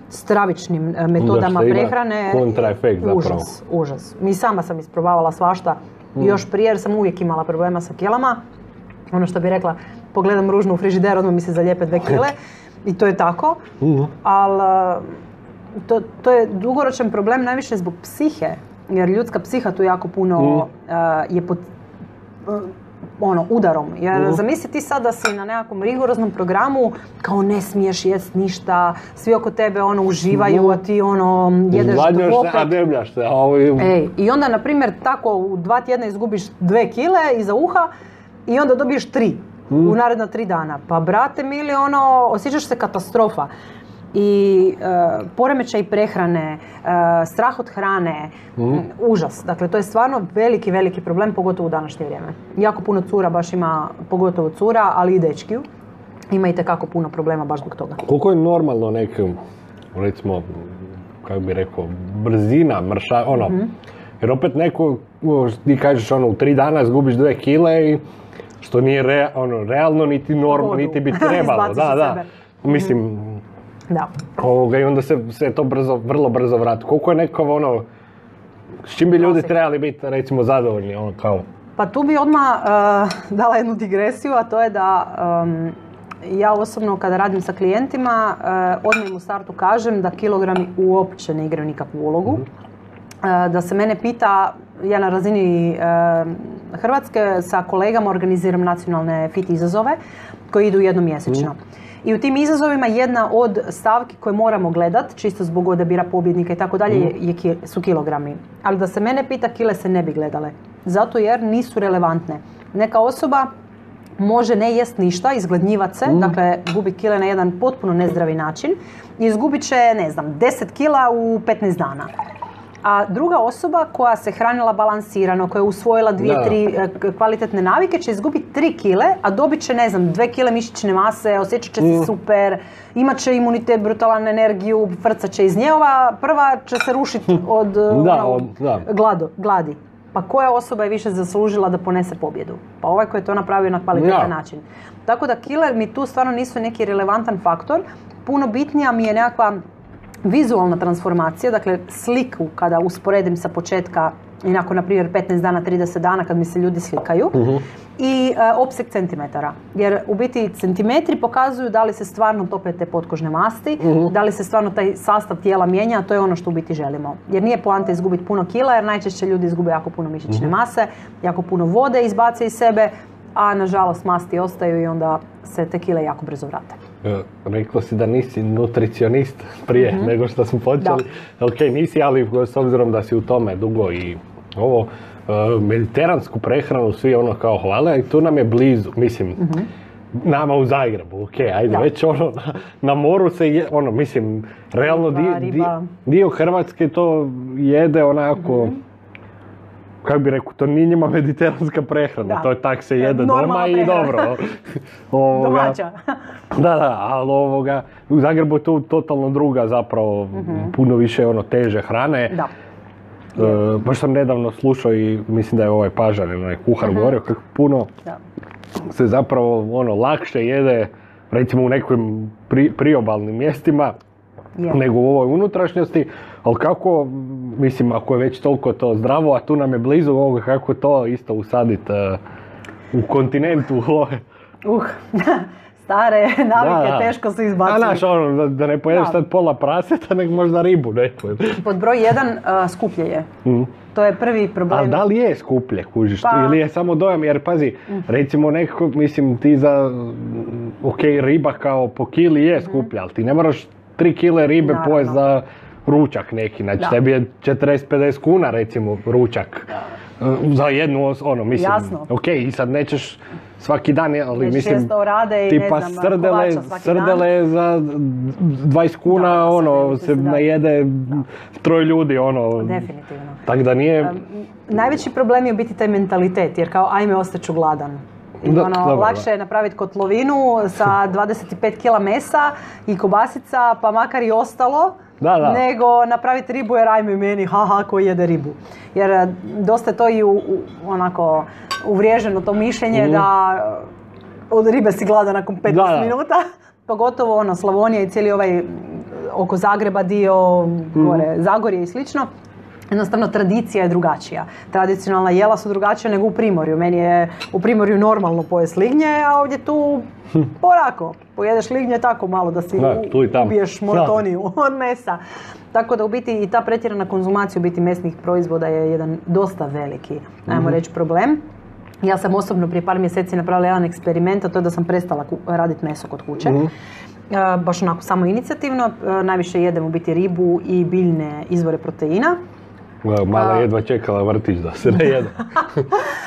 stravičnim metodama prehrane. Kontraefekt zapravo. Užas. Mi sama sam isprobavala svašta. Još prije, jer sam uvijek imala problema sa kilama. Ono što bi rekla, pogledam ružno u frižider, odmah mi se zalijepe 2 kile i to je tako, ali to je dugoročan problem najviše zbog psihe, jer ljudska psiha tu jako puno je pod udarom. Jer zamisli ti sad da si na nekakvom rigoroznom programu, kao ne smiješ jest ništa, svi oko tebe uživaju, a ti jedeš dvopet. Se, a debljaš se. I onda, na primjer, tako u 2 tjedna izgubiš 2 kile iza uha i onda dobiješ 3. U naredna 3 dana. Pa brate mili, osjećaš se katastrofa. I poremećaj prehrane, strah od hrane, užas. Dakle, to je stvarno veliki, veliki problem, pogotovo u današnje vrijeme. Jako puno cura baš ima, pogotovo cura, ali i dečkiju. Ima i tekako puno problema baš zbog toga. Koliko je normalno nekim, recimo, kako bi rekao, brzina, jer opet neko, ti kažeš u 3 dana zgubiš 2 kile i što nije realno niti normalno, niti bi trebalo. Izbaciš iz sebe. Mislim, Da. I onda se to vrlo brzo vrati. Koliko je neko s čim bi ljudi trebali biti, recimo, zadovoljni, kao? Pa tu bi odmah dala jednu digresiju, a to je da ja osobno kada radim sa klijentima, odmah im u startu kažem da kilogrami uopće ne igraju nikakvu ulogu. Da se mene pita, ja na razini Hrvatske sa kolegama organiziram nacionalne fit izazove koji idu jednom mjesečno. I u tim izazovima jedna od stavki koje moramo gledati, čisto zbog odabira pobjednika i tako dalje, su kilogrami. Ali da se mene pita, kile se ne bi gledale. Zato jer nisu relevantne. Neka osoba može ne jest ništa, izgladnjivat se, dakle gubi kile na jedan potpuno nezdravi način i izgubit će, 10 kila u 15 dana. A druga osoba koja se hranila balansirano, koja je usvojila 2-3 kvalitetne navike, će izgubiti 3 kile, a dobit će, 2 kile mišićne mase, osjećat će se super, imat će imunitet, brutalan energiju, frcat će iz nje. Ova prva će se rušiti od gladi. Pa koja osoba je više zaslužila da ponese pobjedu? Pa ovaj koji je to napravio na kvalitetan način. Tako da kile mi tu stvarno nisu neki relevantan faktor. Puno bitnija mi je nekakva vizualna transformacija, dakle sliku kada usporedim sa početka i nakon, na primjer, 15 dana, 30 dana kad mi se ljudi slikaju i opseg centimetara. Jer u biti centimetri pokazuju da li se stvarno tope te potkožne masti, da li se stvarno taj sastav tijela mijenja, a to je ono što u biti želimo. Jer nije poanta izgubiti puno kila, jer najčešće ljudi izgube jako puno mišićne mase, jako puno vode izbace iz sebe, a nažalost masti ostaju i onda se te kile jako brzo vrate. Rekla si da nisi nutricionist prije nego što smo počeli. Ok, nisi, ali s obzirom da si u tome dugo i ovo, mediteransku prehranu svi kao hvale, i tu nam je blizu, mislim, nama u Zagrebu, ok, ajde, već na moru se mislim, realno dio Hrvatske to jede onako, kako bi rekao, to nije njima mediteranska prehrana, to je tak se jede doma i dobro. Domaća. Ali u Zagrebu je to totalno druga zapravo, puno više teže hrane. Da. Baš sam nedavno slušao i mislim da je ovaj Pažarin, kuhar govorio kako puno se zapravo lakše jede, recimo u nekim priobalnim mjestima, nego u ovoj unutrašnjosti, ali kako, mislim, ako je već toliko to zdravo, a tu nam je blizu, kako to isto usaditi u kontinentu. Stare navike, teško se izbaciti. A znaš, da ne pojedeš sad pola praseta, nego možda ribu neko. Pod broj 1 skuplje je. To je prvi problem. Ali da li je skuplje, kužiš? Ili je samo dojam, jer pazi, recimo nekako, mislim, ti za, riba kao po kili je skuplja, ali ti ne moraš 3 kile ribe pojesti za ručak neki, znači tebi je 40-50 kuna recimo ručak. Za jednu, mislim, i sad nećeš svaki dan, ali mislim, tipa srdele za 20 kuna, se najede 3 ljudi, Definitivno. Tako da nije... Najveći problem je biti taj mentalitet, jer kao ajme ostaću gladan. Lakše je napraviti kotlovinu sa 25 kila mesa i kobasica, pa makar i ostalo, nego napraviti ribu jer ajme meni, ko jede ribu. Jer dosta je to i onako uvriježeno to mišljenje da od ribe si gladan nakon 15 minuta. Pogotovo Slavonija i cijeli ovaj oko Zagreba dio, gore Zagorje i slično. Jednostavno, tradicija je drugačija. Tradicionalna jela su drugačija nego u Primorju. Meni je u Primorju normalno pojesti lignje, a ovdje tu porako. Pojedeš lignje tako malo da si ubiješ monotoniju od mesa. Tako da u biti i ta pretjerana konzumacija u biti mesnih proizvoda je jedan dosta veliki, ajmo reći, problem. Ja sam osobno prije par mjeseci napravila jedan eksperiment, a to je da sam prestala raditi meso kod kuće. Baš onako samo inicijativno. Najviše jedem u biti ribu i biljne izvore proteina. Mala jedva čekala vrtić da se ne jede.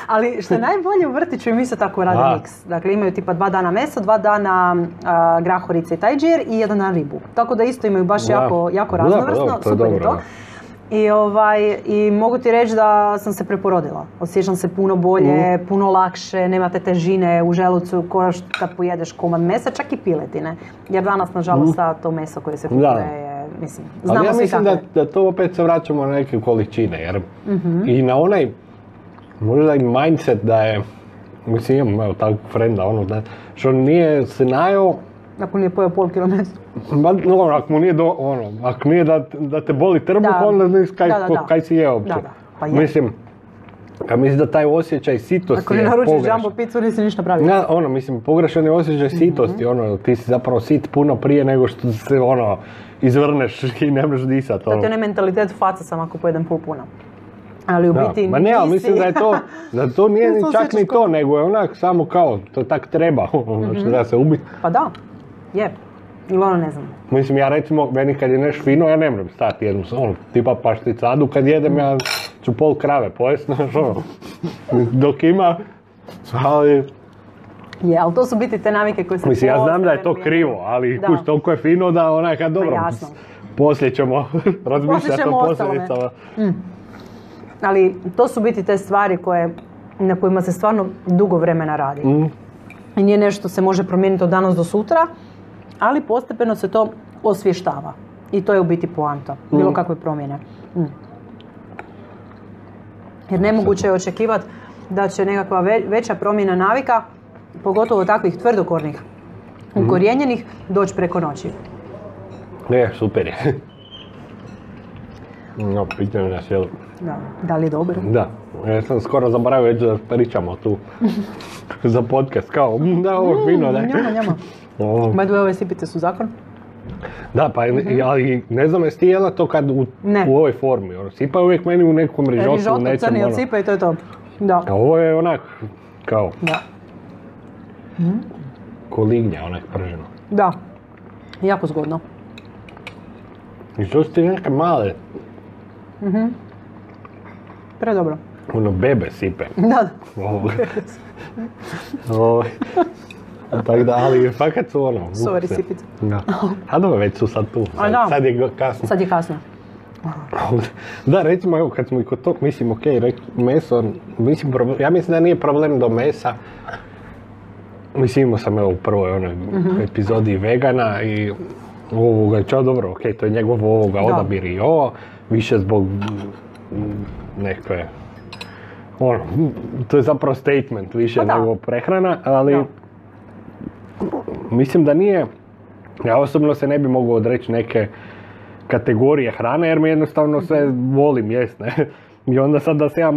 Ali što je najbolje u vrtiću im isto tako rade miks. Dakle, imaju tipa 2 dana meso, 2 dana grahorice i tajđir i 1 dan ribu. Tako da isto imaju baš jako raznovrsno, super je to. I mogu ti reći da sam se preporodila. Osjećam se puno bolje, puno lakše, nemate težine u želucu kao kad pojedeš komad mesa, čak i piletine. Jer danas, nažalost, to meso koje se kupuje je, mislim, znamo svi kako. Ali ja mislim da to opet se vraćamo na neke količine, jer i na onaj, možda i mindset da je Mislim, imam takvog frenda, ono, da, što nije se najao, Ako nije pojeo pol kilometra. ako mu nije ako nije da te boli trbuh, onda ne znam kaj si jeo uopće. Da, pa je. Mislim da taj osjećaj sitosti Ako ne naručiš jumbo pizzu, nisi ništa pravio. Ja, pogrešan je osjećaj sitosti, ti si zapravo sit puno prije nego što se, izvrneš i ne možeš disat. To je onaj mentalitet faca sam ako pojedem pol puno. Ali u biti ma ne, ali mislim da to nije ni čak ni to, nego je onak samo kao, to tak treba, da se ubiti. Pa da, je. Ili ono ne znam. Mislim, ja recimo, meni kad je nešto fino, ja ne moram stati jednu, tipa pašticadu, kad jedem ja ću pol krave pojest, dok ima, ali... Je, ali to su biti te navike koje se... Mislim, ja znam da je to krivo, ali kuš, toliko je fino da onaka, dobro, poslije ćemo razmišljati o posljedicama. Ali to su biti te stvari na kojima se stvarno dugo vremena radi. I nije nešto što se može promijeniti od danas do sutra, ali postepeno se to osvještava. I to je u biti poanta, bilo kakve promjene. Jer nemoguće je očekivati da će nekakva veća promjena navika, pogotovo takvih tvrdokornih, ukorijenjenih, doći preko noći. Ne, super je. No, pitanje nas jel... Da li je dobro? Da, ja sam skoro zaboravio već da pričamo tu za podcast, kao da ovo fino, da. Njama. By the way, ove sipice su zakon? Da, pa ali ne znam jesi ti jela to kad u ovoj formi, sipa uvijek meni u nekom rižotu, u nečem, crni od sipa i to je to. Da. A ovo je onak, kao... Da. Ko lignja, onak prženo. Da, jako zgodno. I to su ti neke male. Predobro. Bebe sipe. Da. Tako da, ali fakat su Sorry, sipice. Da. A dobro, već su sad tu. Sad je kasno. Sad je kasno. Da, recimo, evo, kad smo i kod tog, mislim, meso, ja mislim da nije problem do mesa. Mislim, imao sam, evo, u prvoj epizodi vegana i ovoga, čao, dobro, to je njegov odabir i ovo, više zbog nekakve, to je zapravo statement više nego prehrana, ali mislim da nije, ja osobno se ne bi mogao odreći neke kategorije hrane jer mi jednostavno sve volim jest, ne? I onda sad da se ja,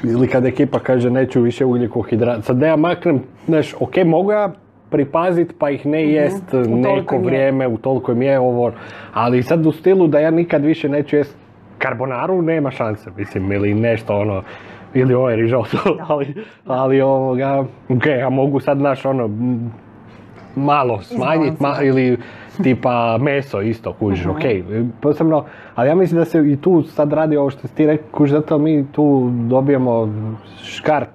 ili kad ekipa kaže neću više ugljikohidrata, sad da ja maknem, znaš, mogu ja pripazit pa ih ne jest neko vrijeme, u toliko im je ovo, ali sad u stilu da ja nikad više neću jest karbonaru, nema šanse, mislim, ili nešto ili ovo je risotto, ali ja mogu sad malo smanjiti, ili tipa meso isto, kužiš, posebno, ali ja mislim da se i tu sad radi ovo što ti rekao, kužiš, zato mi tu dobijemo škart,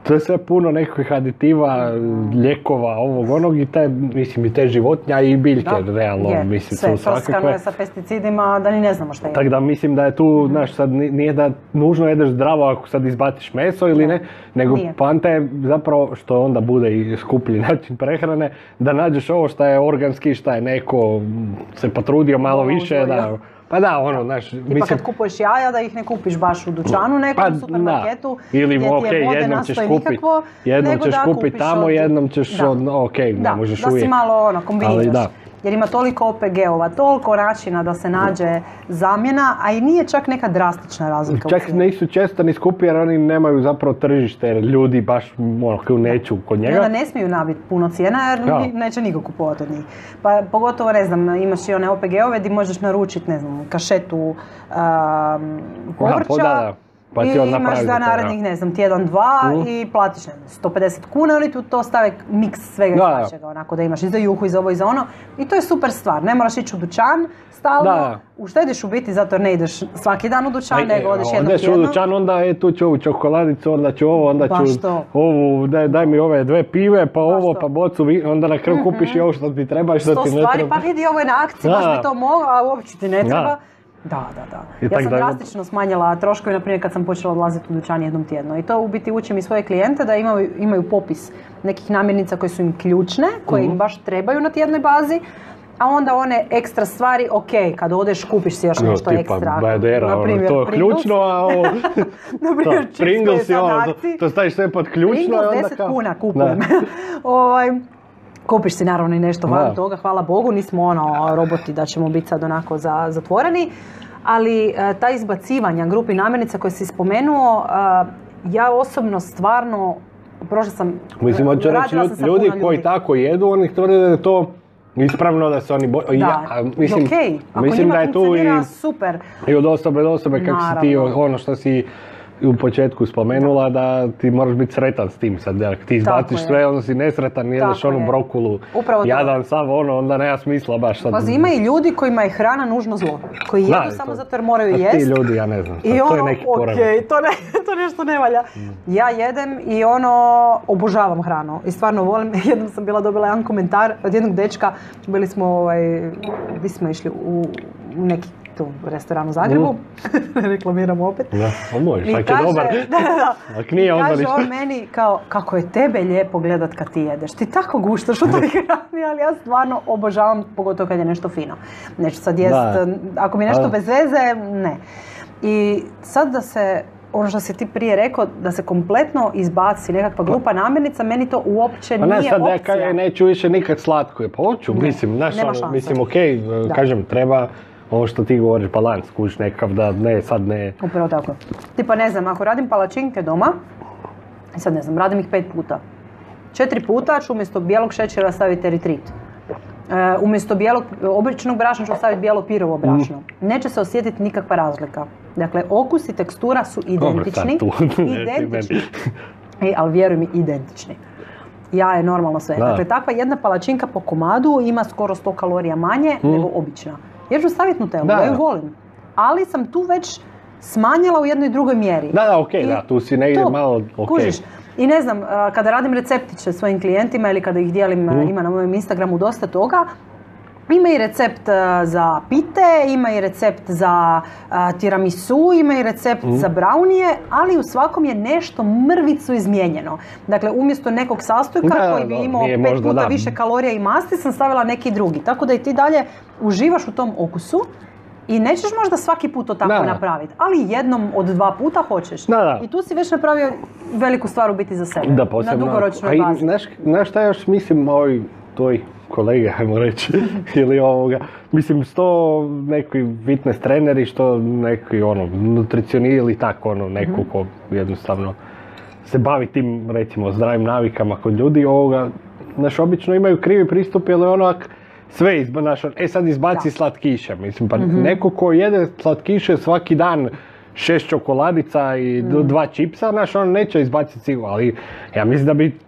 to je sve puno nekakvih aditiva, lijekova, ovog, i te životinja i biljke, realno, mislim, sve prskano je sa pesticidima, da ni ne znamo šta je. Tako da mislim da je tu, znaš, sad nije da nužno jedeš zdravo ako sad izbaciš meso ili ne, nego poanta je zapravo, što onda bude i skuplji način prehrane, da nađeš ovo što je organski, što je neko se potrudio malo više, da... Pa da, znaš... Tipa kad kupuješ jaja, da ih ne kupiš baš u dućanu nekom, u supermarketu, ili, jednom ćeš kupiti, jednom ćeš kupiti tamo, jednom ćeš, ne možeš uvijek. Da si malo kombiniraš. Jer ima toliko OPG-ova, toliko načina da se nađe zamjena, a i nije čak neka drastična razlika. Čak nisu često ni skupi jer oni nemaju zapravo tržište, jer ljudi baš neću kod njega. Onda ne smiju nabiti puno cijena jer neće niko kupovati od njih. Pa pogotovo, ne znam, imaš i one OPG-ove gdje možeš naručiti, ne znam, kašetu povrća. Pa i imaš za narednih, ne znam, tjedan, dva i platiš 150 kuna, oni tu to stave miks svega svačega, onako da imaš i za juhu i za ovo i za ono. I to je super stvar, ne moraš ići u dućan stalno, uštediš u biti zato jer ne ideš svaki dan u dućan, nego odeš jednom tjedno. Odeš u dućan, onda tu ću ovu čokoladicu, onda ću ovo, onda ću ovu, daj mi ove 2 pive, pa ovo, pa bocu, onda na kraju kupiš i ovo što ti treba i što ti ne treba. 100 stvari, pa vidi ovo je na akciji, baš bi to mogao, a uopće ti ne treba. Da. Ja sam drastično smanjila troškove, na primjer kad sam počela odlaziti u dućan jednom tjedno. I to u biti učim i svoje klijente da imaju popis nekih namirnica koje su im ključne, koje im baš trebaju na tjednoj bazi a onda one ekstra stvari, ok, kad odeš kupiš si još nešto tipa ekstra. Bajdera, Na primjer, to je Pringles. ključno, a ovo... Na primjer, chips koji je Pringles, sad na to, akciji. to staviš sve pod ključno i Pringles onda 10 kao... kuna kupujem. Kupiš si naravno i nešto van toga, hvala Bogu, nismo roboti da ćemo biti sad onako zatvoreni, ali ta izbacivanja grupi namirnica koje si spomenuo, ja osobno stvarno, prošla sam, Mislim, hoću reći, radila sam sa ljudi puno koji ljudi. tako jedu, oni tvrde da je to ispravno, da se oni mislim, okej, ako mislim njima da je tu funkcionira, i, super. i od osobe do osobe, kako si ti, Naravno. ono što si u početku spomenula, da ti moraš biti sretan s tim sad, ako ti izbaciš je. sve, onda si nesretan, jedeš Tako onu je. brokulu, Upravo to. jadan sav onda nema smisla baš sad. Pazi, ima i ljudi kojima je hrana nužno zlo, koji jedu Da, samo to- zato jer moraju a jest. ti ljudi, ja ne znam, I to je ono, neki okej, poremet. to nešto ne valja. Ja jedem i obožavam hranu. I stvarno volim, jednom sam bila dobila jedan komentar od jednog dečka, bili smo, gdje smo išli, u neki tu restoran u Zagrebu, reklamiramo opet. Da, možeš, I ako je dobar. da. Ak nije, I onda kaže ništa. on meni kao, kako je tebe lijepo gledat kad ti jedeš. Ti tako guštaš u toj hrani, ali ja stvarno obožavam, pogotovo kad je nešto fino. Neću sad jest, Da. ako mi je nešto Da. bez veze, ne. I sad da se, ono što si ti prije rekao, da se kompletno izbaci nekakva grupa namirnica, meni to uopće Pa nije ne, sad ja opcija. neću više nikad slatko, pa hoću, Ne, mislim, znaš, nema ono, šanse. mislim, okej, Da. kažem, treba ovo što ti govoriš, balans, kuć nekav, da ne, sad ne, Upravo tako. Tipa ne znam, ako radim palačinke doma, sad ne znam, radim ih 5 puta. 4 puta ću umjesto bijelog šećera staviti eritrit. Umjesto običnog brašna ću staviti bijelo pirovo brašno. Neće se osjetiti nikakva razlika. Dakle, okus i tekstura su identični. Dobro, sad tu. Identični. Ali vjeruj mi, identični. Ja je normalno sve. Da. Dakle, takva jedna palačinka po komadu ima skoro 100 kalorija manje nego obična. Jer ću staviti Nutellu, Da. ja ju volim. Ali sam tu već smanjila u jednoj drugoj mjeri. Da, okej, I da, tu si negdje to, malo, okej. kužiš. I ne znam, kada radim receptiće svojim klijentima ili kada ih dijelim, ima na mojem Instagramu dosta toga, ima i recept za pite, ima i recept za tiramisu, ima i recept za braunije, ali u svakom je nešto mrvicu izmijenjeno. Dakle, umjesto nekog sastojka Da, koji bi da, imao nije 5 možda, puta da. više kalorija i masti, sam stavila neki drugi. Tako da i ti dalje uživaš u tom okusu i nećeš možda svaki put to tako Da. napraviti, ali jednom od 2 puta hoćeš. Da. I tu si već napravio veliku stvar u biti za sebe. Da, posebno. Na dugoročnoj A i bazi. znaš šta još mislim toj kolege, hajmo reći, ili ovoga, mislim, što neki fitness treneri, što neki nutricionisti ili tako, neko ko jednostavno se bavi tim, recimo, zdravim navikama kod ljudi, znaš, obično imaju krivi pristup, jer sve sad izbaci slatkiše, mislim, pa neko ko jede slatkiše svaki dan 6 čokoladica i 2 čipsa, znaš, on neće izbaciti sigurno, ali ja mislim da bi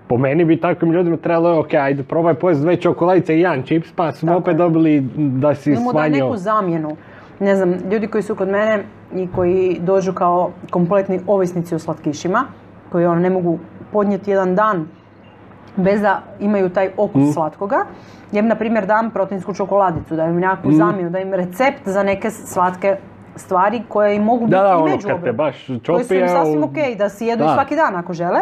po meni bi takvim ljudima trebalo, ok, ajde probaj pojesti 2 čokoladice i 1 čips, pa smo Tako opet je. dobili da si Ili mu daj smanjio. neku zamjenu. Ne znam, ljudi koji su kod mene i koji dođu kao kompletni ovisnici o slatkišima, koji ne mogu podnijeti jedan dan bez da imaju taj okus slatkoga. Ja im, na primjer, dam proteinsku čokoladicu, da im nekakvu zamjenu, da im recept za neke slatke stvari koje im mogu biti i među kad te baš koji su im čopije, sasvim ok, da si jedu i Da. svaki dan ako žele.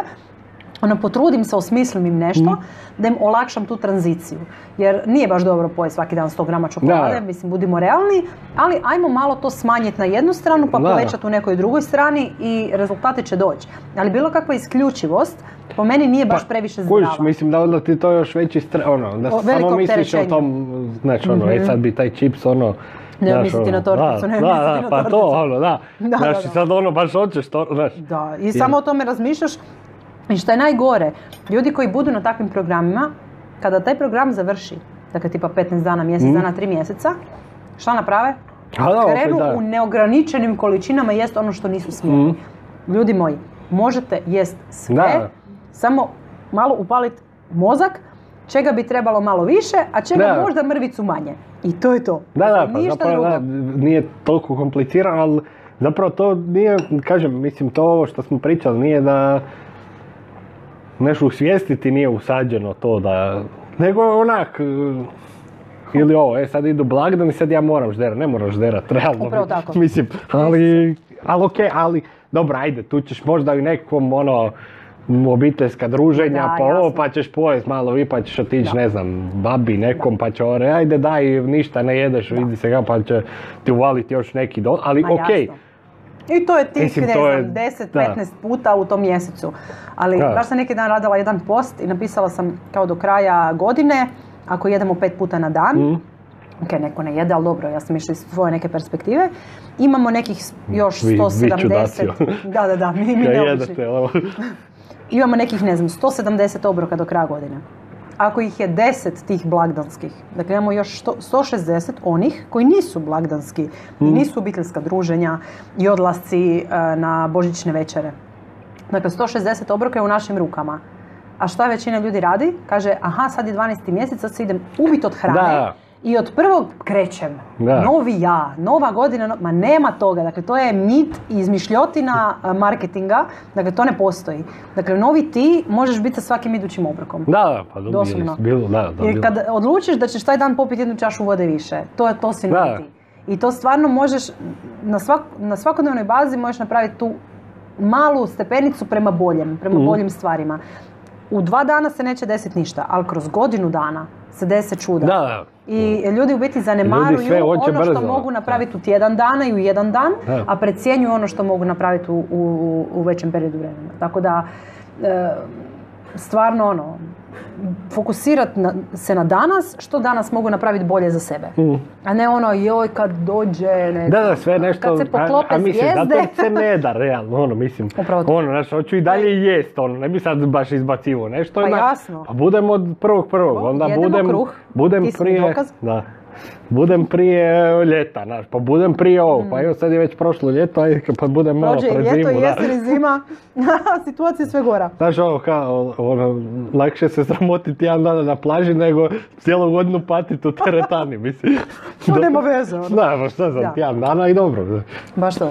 Potrudim se, osmislim im nešto, da im olakšam tu tranziciju. Jer nije baš dobro pojesti svaki dan 100 grama čokolade, Da. mislim, budimo realni, ali ajmo malo to smanjiti na jednu stranu, pa Da. povećati u nekoj drugoj strani i rezultati će doći. Ali bilo kakva isključivost, po meni nije baš previše zdrava. Kužiš, mislim da onda ti to još veći da Veliko samo misliš o opterećenje. tom, znači sad bi taj čips Ne znaš, misliti na torticu, ne misliti na pa torticu. to, da. Da, Znaš, da. sad baš hoćeš to, znaš. Da, i samo o tome razmišljaš. I što je najgore, ljudi koji budu na takvim programima, kada taj program završi, dakle tipa 15 dana, mjesec dana, 3 mjeseca, šta naprave? A da, opet Krenu da. u neograničenim količinama jest ono što nisu smjeli. Ljudi moji, možete jest sve, Da. samo malo upaliti mozak, čega bi trebalo malo više, a čega Da. možda mrvicu manje. I to je to. Da, pa Ništa zapravo drugo. nije toliko komplicirano, ali zapravo to nije, kažem, mislim, to ovo što smo pričali nije da nešto usvijestiti nije usađeno to da, nego onak, ili ovo, sad idu blagdan i sad ja moram žderat, ne moraš žderat, realno. Upravo tako. Mislim, ali okej, ali dobro, ajde, tu ćeš možda i nekom obiteljska druženja, Da, pa jasno. pa ćeš pojest malo, vi pa ćeš otići, ne znam, babi nekom, pa će ore, ajde daj, ništa ne jedeš, vidi se ga, pa će ti uvaliti još neki ali Ma okej. jasno. I to je tih, Mislim, ne to je- znam, 10-15 da. puta u tom mjesecu. Ali Da. baš sam neki dan radila jedan post i napisala sam kao do kraja godine, ako jedemo 5 puta na dan, ok, neko ne jede, ali dobro, ja sam išla iz svoje neke perspektive, imamo nekih još Vi- 170, viću da, mi Kad neobični. jedete, ovo. Imamo nekih, ne znam, 170 obroka do kraja godine. Ako ih je 10 tih blagdanskih, dakle imamo još 160 onih koji nisu blagdanski i nisu obiteljska druženja i odlasci na božićne večere. Dakle, 160 obroka je u našim rukama. A šta većina ljudi radi? Kaže, aha, sad je 12. mjesec, sad se idem ubiti od hrane Da. i od prvog krećem. Da. Novi ja, nova godina, ma nema toga. Dakle, to je mit i izmišljotina marketinga. Dakle, to ne postoji. Dakle, novi ti možeš biti sa svakim idućim obrokom. Da, pa dobro, Doslovno. bilo, da, Jer bilo. kad odlučiš da ćeš taj dan popiti jednu čašu vode više, to si Da. novi ti. I to stvarno možeš, na svakodnevnoj bazi možeš napraviti tu malu stepenicu prema boljim stvarima. U 2 dana se neće desiti ništa, ali kroz godinu dana se dese čuda. Da. I ljudi u biti zanemaruju Ljudi sve hoće ono što brzo. mogu napraviti u tjedan dana i u jedan dan, Da. a precijenjuju ono što mogu napraviti u većem periodu vremena. Tako da, stvarno fokusirati se na danas, što danas mogu napraviti bolje za sebe. A ne ono, joj, kad dođe, ne znam, Da, sve nešto, kad se poklope mislim, zvijezde. zato se ne da, realno, mislim, Upravo to. znaš, hoću i dalje jest, ne bi sad baš izbacivo nešto, Pa jasno. pa budemo od 1.1. onda Jedemo kruh, budem ti si mi prije, dokaz. da, budem prije ljeta, znaš, pa budem prije ovog, pa evo sad je već prošlo ljeto, ajde, pa budem malo Prođe i pred ljeto, zimu, i da. jesen, i zima. Situacija je sve gora. Znaš, ovo kao, lakše se sramotiti jedan dan na plaži nego cijelu godinu patiti u teretani, mislim. To nema veze. Da, pa šta znam, Da. tjedan dana i dobro. Baš to.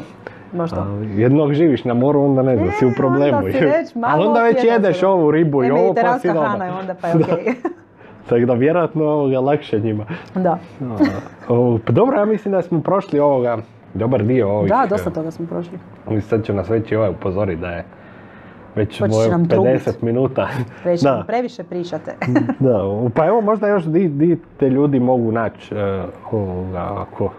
Jednog živiš na moru, onda ne znam, si u problemu. Onda si već malo Ali onda već opjeden jedeš se. ovu ribu i ovo, pa si Mediteranska dobro. hrana je onda, pa je okej. Tako da vjerojatno ovoga lakše njima. Da. Pa dobro, ja mislim da smo prošli ovoga, dobar dio ovih. Da, dosta toga smo prošli. Sad će nas već i ovaj upozoriti da je već Počeš moje nam 50 trubit. minuta. Već Da. previše pričate. Da, pa evo možda još di te ljudi mogu naći ako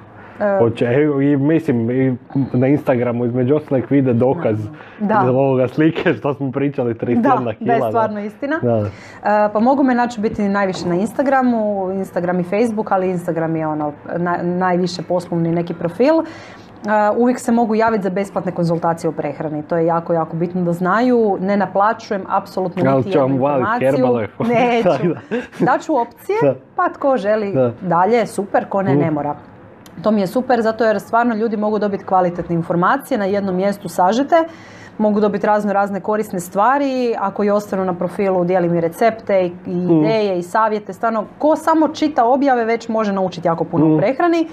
hoće. I mislim i na Instagramu između ostalih vide dokaz Da. ovoga slike što smo pričali 31 Da, kila. da je stvarno istina. Da. Pa mogu me naći biti najviše na Instagramu, Instagram i Facebook, ali Instagram je najviše poslovni neki profil. Uvijek se mogu javiti za besplatne konzultacije o prehrani. To je jako, jako bitno da znaju. Ne naplaćujem apsolutno Ali niti će jednu vam valiti informaciju. Herbalife. Neću. Daću opcije, Da. pa tko želi Da. dalje, super, ko ne mora. To mi je super zato jer stvarno ljudi mogu dobiti kvalitetne informacije, na jednom mjestu sažete, mogu dobiti razne korisne stvari, ako i ostanu na profilu dijelim i recepte i ideje i savjete, stvarno ko samo čita objave već može naučiti jako puno o prehrani.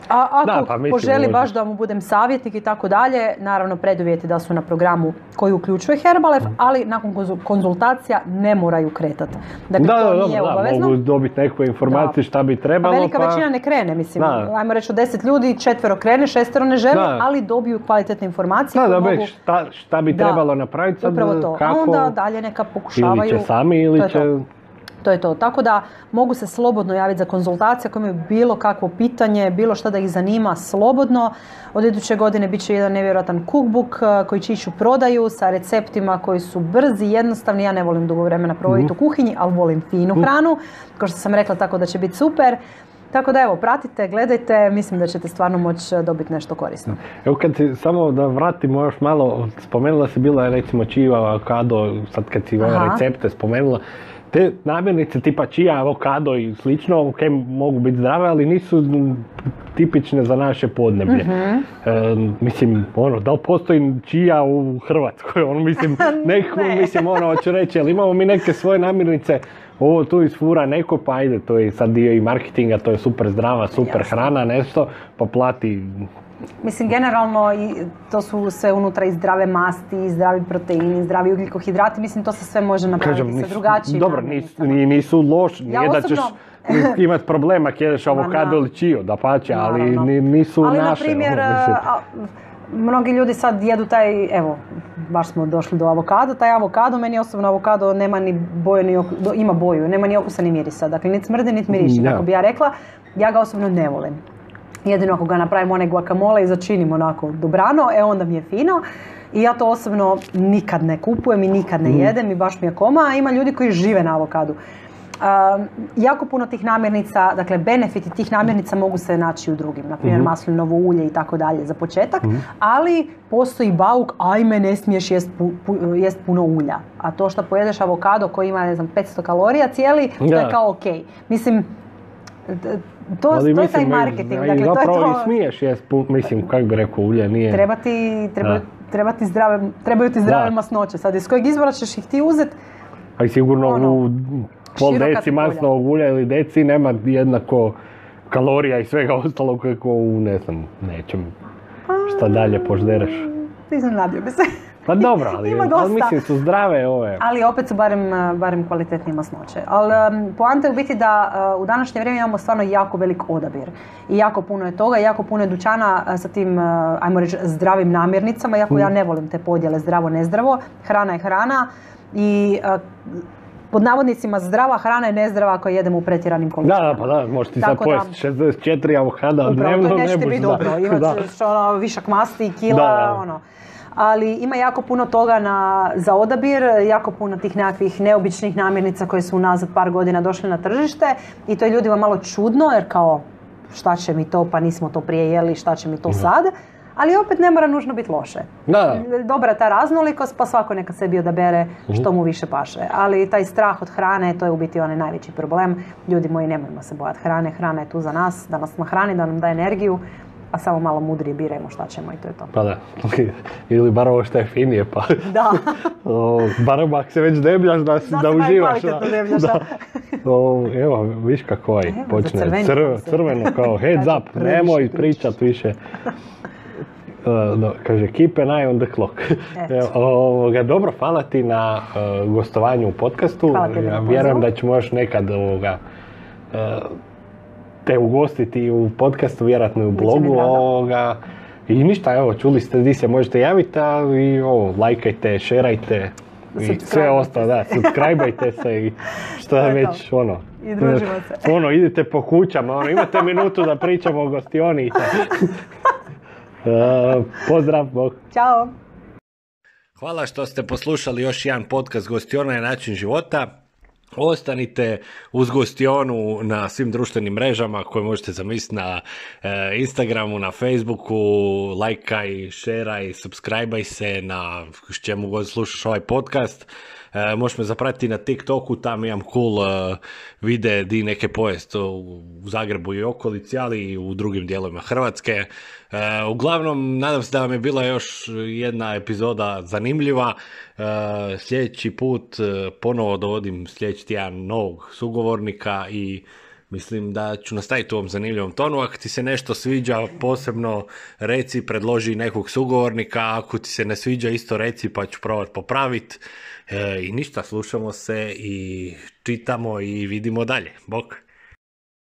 A ako Da, pa mislim, poželi možeš. baš da mu budem savjetnik i tako dalje, naravno preduvjeti da su na programu koji uključuje Herbalife, ali nakon konzultacija ne moraju kretati. Dakle, to nije obavezno. mogu dobiti neku informaciju šta bi Pa trebalo. velika većina ne krene, mislim. Da. Ajmo reći od 10 ljudi, 4 krene, 6 ne žele, Da. ali dobiju kvalitetne informacije. Da, koje da, mogu... šta bi Da. trebalo napraviti sad, Upravo to. kako, A onda dalje neka pokušavaju. ili će sami, ili To je će... to. To je to. Tako da mogu se slobodno javiti za konzultacije ako imaju bilo kakvo pitanje, bilo što da ih zanima, slobodno. Od iduće godine bit će jedan nevjerojatan cookbook koji će ići u prodaju sa receptima koji su brzi, jednostavni. Ja ne volim dugo vremena provoditi u kuhinji, ali volim finu hranu. Kao što sam rekla, tako da će biti super. Tako da evo, pratite, gledajte, mislim da ćete stvarno moći dobiti nešto korisno. Evo kad si, samo da vratimo još malo, spomenula si bila je recimo čija, avokado, sad kad si ove Aha. recepte spomenula, te namirnice tipa čija, avokado i slično, ok, mogu biti zdrave, ali nisu tipične za naše podneblje. Mislim, da li postoji čija u Hrvatskoj? Mislim, mislim, hoću reći, ali imamo mi neke svoje namirnice, ovo tu isfura neko, pa ajde, to je sad dio i marketinga, to je super zdrava, super hrana, nešto, pa plati. Mislim, generalno to su sve unutra i zdrave masti, i zdravi proteini, zdravi ugljikohidrati, mislim, to se sve može napraviti sa drugačijim dobro, namirnicama. nisu loši, Ja nije da ćeš imati problema ako jedeš avokado ili čiju, da pače, ali nisu ali, naše. na primjer, mnogi ljudi sad jedu taj, evo, baš smo došli do avokado, taj avokado, meni osobno avokado nema ni boju, ima boju, nema ni okusa ni mirisa, dakle niti smrdi, niti miriši, kako bi ja rekla, ja ga osobno ne volim. Jedino ako ga napravimo onaj guacamole i začinim onako dobrano, onda mi je fino. I ja to osobno nikad ne kupujem i nikad ne jedem i baš mi je koma, a ima ljudi koji žive na avokadu. Jako puno tih namirnica, dakle benefiti tih namirnica mogu se naći u drugim, na primjer maslinovo ulje i tako dalje za početak, ali postoji bauk, ajme ne smiješ jest puno ulja. A to što pojedeš avokado koji ima, ne znam, 500 kalorija cijeli, to je kao ok. Mislim, to je taj marketing. Dakle, zapravo to je to... i smiješ jest, mislim, kako bi rekao, ulje nije... Trebaju ti zdrave masnoće. Sad, iz kojeg izvora ćeš ih ti uzeti? A i sigurno u pol deci masnovog ulja ili deci nema jednako kalorija i svega ostalog kako u, ne znam, nečem šta dalje poždereš. Iznenadio bi se. Pa dobro, ali mislim su zdrave ove. Ali opet su barem kvalitetnije masnoće. Ali poanta je u biti da u današnje vrijeme imamo stvarno jako velik odabir. I jako puno je toga, jako puno je dućana sa tim, ajmo reći, zdravim namirnicama, iako ja ne volim te podjele zdravo, nezdravo. Hrana je hrana i pod navodnicima zdrava hrana je nezdrava ako jedemo u pretjeranim količinama. Pa da, možeš ti sad pojesti 64 avokada dnevno, to neće ti biti dobro, imat ćeš višak masti, kila, Ali ima jako puno toga za odabir, jako puno tih nekakvih neobičnih namirnica koje su unazad par godina došle na tržište i to je ljudima malo čudno jer kao šta će mi to, pa nismo to prije jeli, šta će mi to sad. Ali opet ne mora nužno biti loše. Dobra je ta raznolikost, pa svako neka sebi odabere što mu više paše. Ali taj strah od hrane, to je u biti onaj najveći problem. Ljudi moji, nemojmo se bojati hrane. Hrana je tu za nas, da nas nahrani, da nam da energiju, a samo malo mudrije birajmo šta ćemo i to je to. Pa da. Ili bar ovo što je finije, pa... Da. Barem ako se već debljaš da uživaš. Da. Evo, viš kako počne crveno kao heads up, nemoj pričat više. Kaže, keep an eye on the clock. Dobro, hvala ti na gostovanju u podcastu. Ja vjerujem da ćemo još nekad te ugostiti u podcastu, vjerojatno i u blogu. I ništa, evo, čuli ste gdje se možete javiti, i lajkajte, šerajte i sve ostalo, subscribeajte se i što je već, I družimo se. Idite po kućama, imate minutu da pričamo o gostioni. Pozdrav, bok. Ćao. Hvala što ste poslušali još jedan podcast Gostiona je način života. Ostanite uz Gostionu na svim društvenim mrežama koje možete zamisliti na Instagramu, na Facebooku, lajkaj, šeraj, subscribeaj se na čemu god slušaš ovaj podcast. Možeš me zapratiti na TikToku, tam imam cool videe di neke pojest u Zagrebu i okolici, ali i u drugim dijelovima Hrvatske. Uglavnom, nadam se da vam je bila još jedna epizoda zanimljiva. Sljedeći put ponovo dovodim sljedeći tjedan novog sugovornika i mislim da ću nastaviti u ovom zanimljivom tonu. Ako ti se nešto sviđa, posebno reci, predloži nekog sugovornika. Ako ti se ne sviđa, isto reci pa ću probati popraviti. I ništa, slušamo se i čitamo i vidimo dalje. Bok!